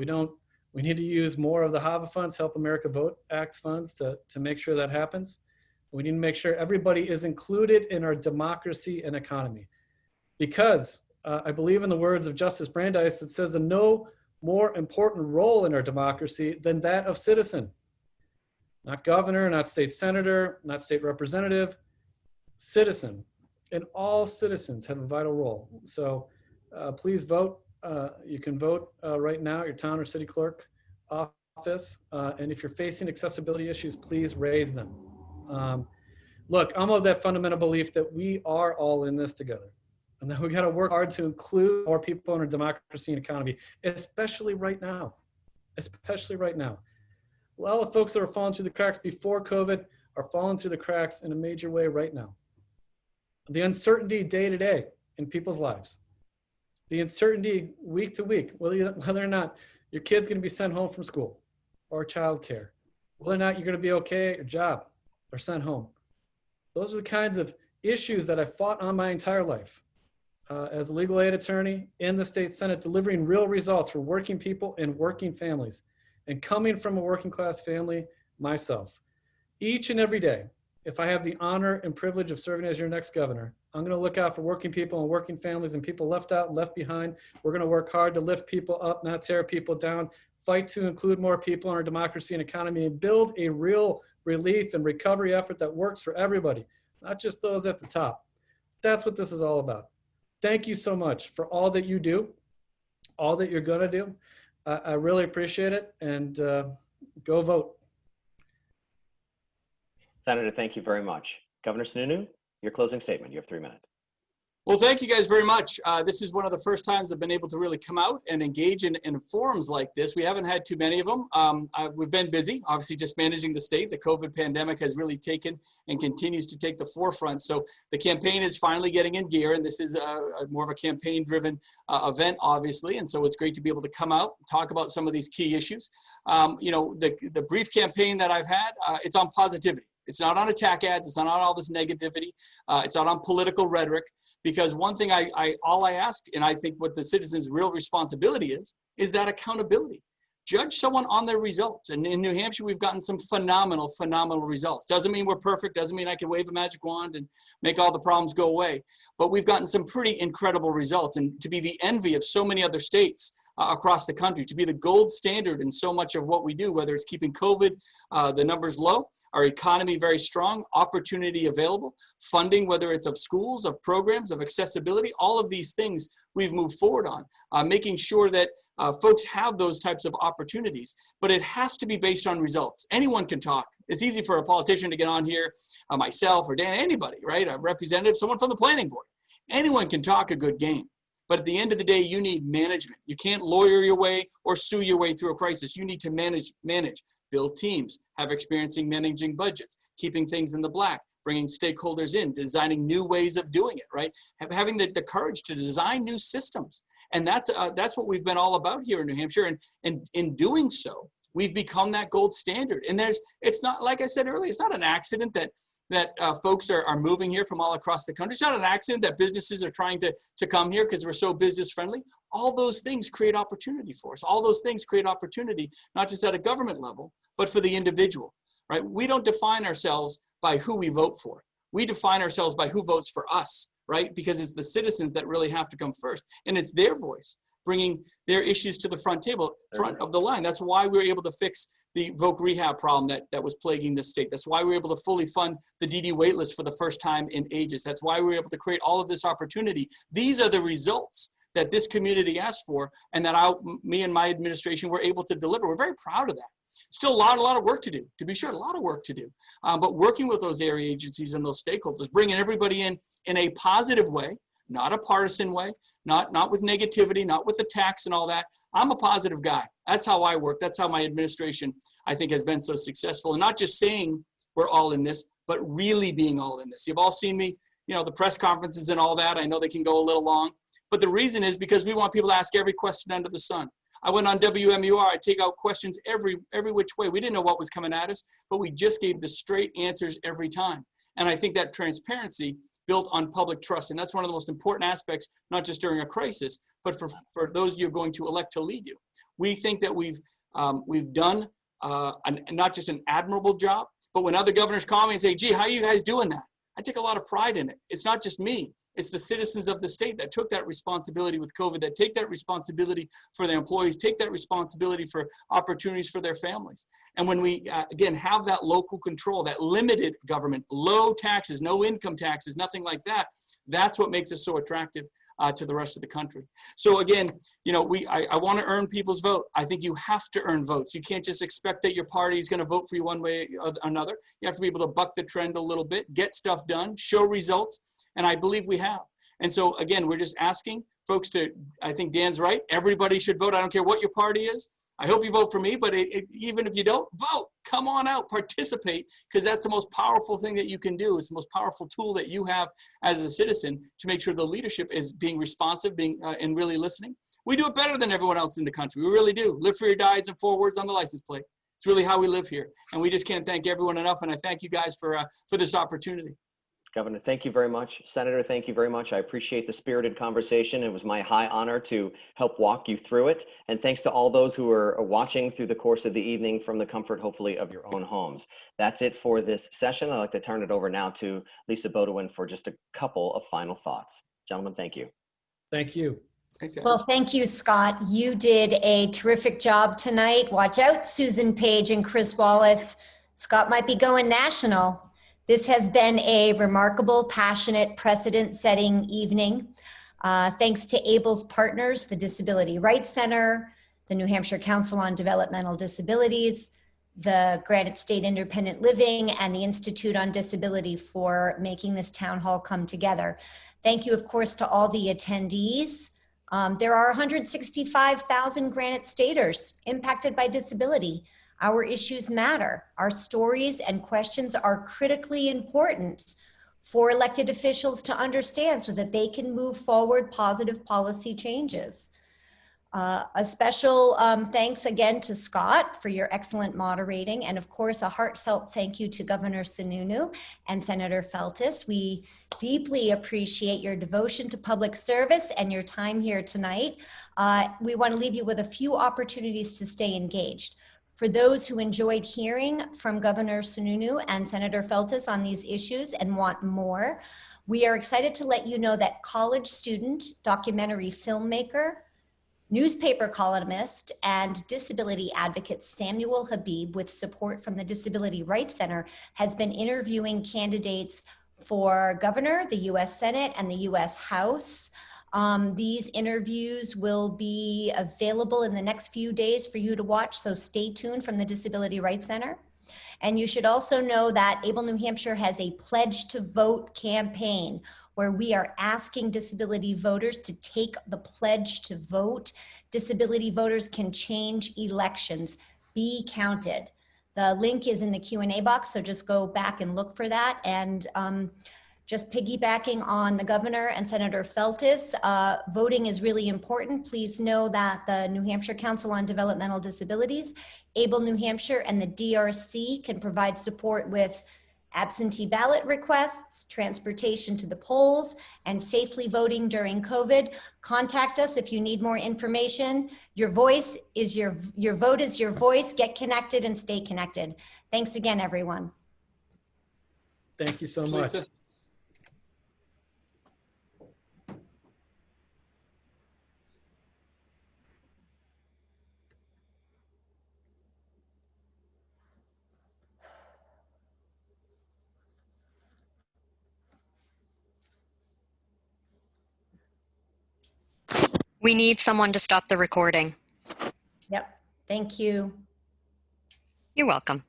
We need to use more of the HAVA funds, Help America Vote Act funds to make sure that happens. We need to make sure everybody is included in our democracy and economy. Because I believe in the words of Justice Brandeis that says there's no more important role in our democracy than that of citizen. Not governor, not state senator, not state representative, citizen. And all citizens have a vital role. So please vote. You can vote right now at your town or city clerk office. And if you're facing accessibility issues, please raise them. Look, I'm of that fundamental belief that we are all in this together. And that we got to work hard to include more people in our democracy and economy, especially right now. Especially right now. Well, the folks that were falling through the cracks before COVID are falling through the cracks in a major way right now. The uncertainty day to day in people's lives. The uncertainty week to week, whether or not your kid's going to be sent home from school or childcare, whether or not you're going to be okay at your job or sent home. Those are the kinds of issues that I've fought on my entire life as a legal aid attorney in the state Senate, delivering real results for working people and working families, and coming from a working class family myself. Each and every day, if I have the honor and privilege of serving as your next governor, I'm going to look out for working people and working families and people left out and left behind. We're going to work hard to lift people up, not tear people down, fight to include more people in our democracy and economy, and build a real relief and recovery effort that works for everybody, not just those at the top. That's what this is all about. Thank you so much for all that you do, all that you're going to do. I really appreciate it, and go vote. Senator, thank you very much. Governor Sununu, your closing statement. You have 3 minutes. Well, thank you guys very much. This is one of the first times I've been able to really come out and engage in forums like this. We haven't had too many of them. We've been busy, obviously just managing the state. The COVID pandemic has really taken and continues to take the forefront. So the campaign is finally getting in gear, and this is more of a campaign-driven event, obviously. And so it's great to be able to come out and talk about some of these key issues. The brief campaign that I've had, it's on positivity. It's not on attack ads. It's not on all this negativity. It's not on political rhetoric. Because one thing all I ask, and I think what the citizens' real responsibility is that accountability. Judge someone on their results. And in New Hampshire, we've gotten some phenomenal, phenomenal results. Doesn't mean we're perfect. Doesn't mean I can wave a magic wand and make all the problems go away. But we've gotten some pretty incredible results. And to be the envy of so many other states across the country, to be the gold standard in so much of what we do, whether it's keeping COVID, the numbers low, our economy very strong, opportunity available, funding, whether it's of schools, of programs, of accessibility, all of these things we've moved forward on, making sure that folks have those types of opportunities. But it has to be based on results. Anyone can talk. It's easy for a politician to get on here, myself or Dan, anybody, right? A representative, someone from the planning board. Anyone can talk a good game. But at the end of the day, you need management. You can't lawyer your way or sue your way through a crisis. You need to manage build teams, have experience in managing budgets, keeping things in the black, bringing stakeholders in, designing new ways of doing it, right? Having the courage to design new systems. And that's what we've been all about here in New Hampshire. And in doing so, we've become that gold standard. And it's not, like I said earlier, it's not an accident that folks are moving here from all across the country. It's not an accident that businesses are trying to come here because we're so business friendly. All those things create opportunity for us. All those things create opportunity, not just at a government level, but for the individual, right? We don't define ourselves by who we vote for. We define ourselves by who votes for us, right? Because it's the citizens that really have to come first. And it's their voice, bringing their issues to the front of the line. That's why we were able to fix the voc rehab problem that was plaguing the state. That's why we were able to fully fund the DD waitlist for the first time in ages. That's why we were able to create all of this opportunity. These are the results that this community asked for, and that me and my administration were able to deliver. We're very proud of that. Still a lot of work to do, to be sure, a lot of work to do. But working with those area agencies and those stakeholders, bringing everybody in a positive way, not a partisan way, not with negativity, not with the tax and all that. I'm a positive guy. That's how I work. That's how my administration, I think, has been so successful. And not just saying we're all in this, but really being all in this. You've all seen me, the press conferences and all that. I know they can go a little long, but the reason is because we want people to ask every question under the sun. I went on WMUR, I take out questions every which way. We didn't know what was coming at us, but we just gave the straight answers every time. And I think that transparency built on public trust. And that's one of the most important aspects, not just during a crisis, but for those you're going to elect to lead you. We think that we've done not just an admirable job, but when other governors call me and say, gee, how are you guys doing that? I take a lot of pride in it. It's not just me. It's the citizens of the state that took that responsibility with COVID, that take that responsibility for their employees, take that responsibility for opportunities for their families. And when we, again, have that local control, that limited government, low taxes, no income taxes, nothing like that, that's what makes us so attractive to the rest of the country. So again, I want to earn people's vote. I think you have to earn votes. You can't just expect that your party is going to vote for you one way or another. You have to be able to buck the trend a little bit, get stuff done, show results, and I believe we have. And so again, we're just asking folks to, I think Dan's right, everybody should vote. I don't care what your party is. I hope you vote for me, but even if you don't, vote. Come on out, participate, because that's the most powerful thing that you can do. It's the most powerful tool that you have as a citizen to make sure the leadership is being responsive, and really listening. We do it better than everyone else in the country. We really do. Live free or die is in 4 words on the license plate. It's really how we live here. And we just can't thank everyone enough. And I thank you guys for this opportunity. Governor, thank you very much. Senator, thank you very much. I appreciate the spirited conversation. It was my high honor to help walk you through it. And thanks to all those who are watching through the course of the evening from the comfort, hopefully, of your own homes. That's it for this session. I'd like to turn it over now to Lisa Bodewin for just a couple of final thoughts. Gentlemen, thank you. Thank you. Thanks, guys. Well, thank you, Scott. You did a terrific job tonight. Watch out, Susan Page and Chris Wallace. Scott might be going national. This has been a remarkable, passionate, precedent-setting evening. Thanks to ABLE's partners, the Disability Rights Center, the New Hampshire Council on Developmental Disabilities, the Granite State Independent Living, and the Institute on Disability for making this town hall come together. Thank you, of course, to all the attendees. There are 165,000 Granite Staters impacted by disability. Our issues matter. Our stories and questions are critically important for elected officials to understand so that they can move forward positive policy changes. A special thanks again to Scott for your excellent moderating, and of course a heartfelt thank you to Governor Sununu and Senator Feltes. We deeply appreciate your devotion to public service and your time here tonight. We want to leave you with a few opportunities to stay engaged. For those who enjoyed hearing from Governor Sununu and Senator Feltes on these issues and want more, we are excited to let you know that college student, documentary filmmaker, newspaper columnist, and disability advocate Samuel Habib, with support from the Disability Rights Center, has been interviewing candidates for governor, the U.S. Senate, and the U.S. House. These interviews will be available in the next few days for you to watch, so stay tuned from the Disability Rights Center. And you should also know that ABLE New Hampshire has a Pledge to Vote campaign where we are asking disability voters to take the pledge to vote. Disability voters can change elections. Be counted. The link is in the Q&A box, so just go back and look for that. And just piggybacking on the governor and Senator Feltis, voting is really important. Please know that the New Hampshire Council on Developmental Disabilities, ABLE New Hampshire, and the DRC can provide support with absentee ballot requests, transportation to the polls, and safely voting during COVID. Contact us if you need more information. Your voice is your vote is your voice. Get connected and stay connected. Thanks again, everyone. Thank you so much. Lisa? We need someone to stop the recording. Yep. Thank you. You're welcome.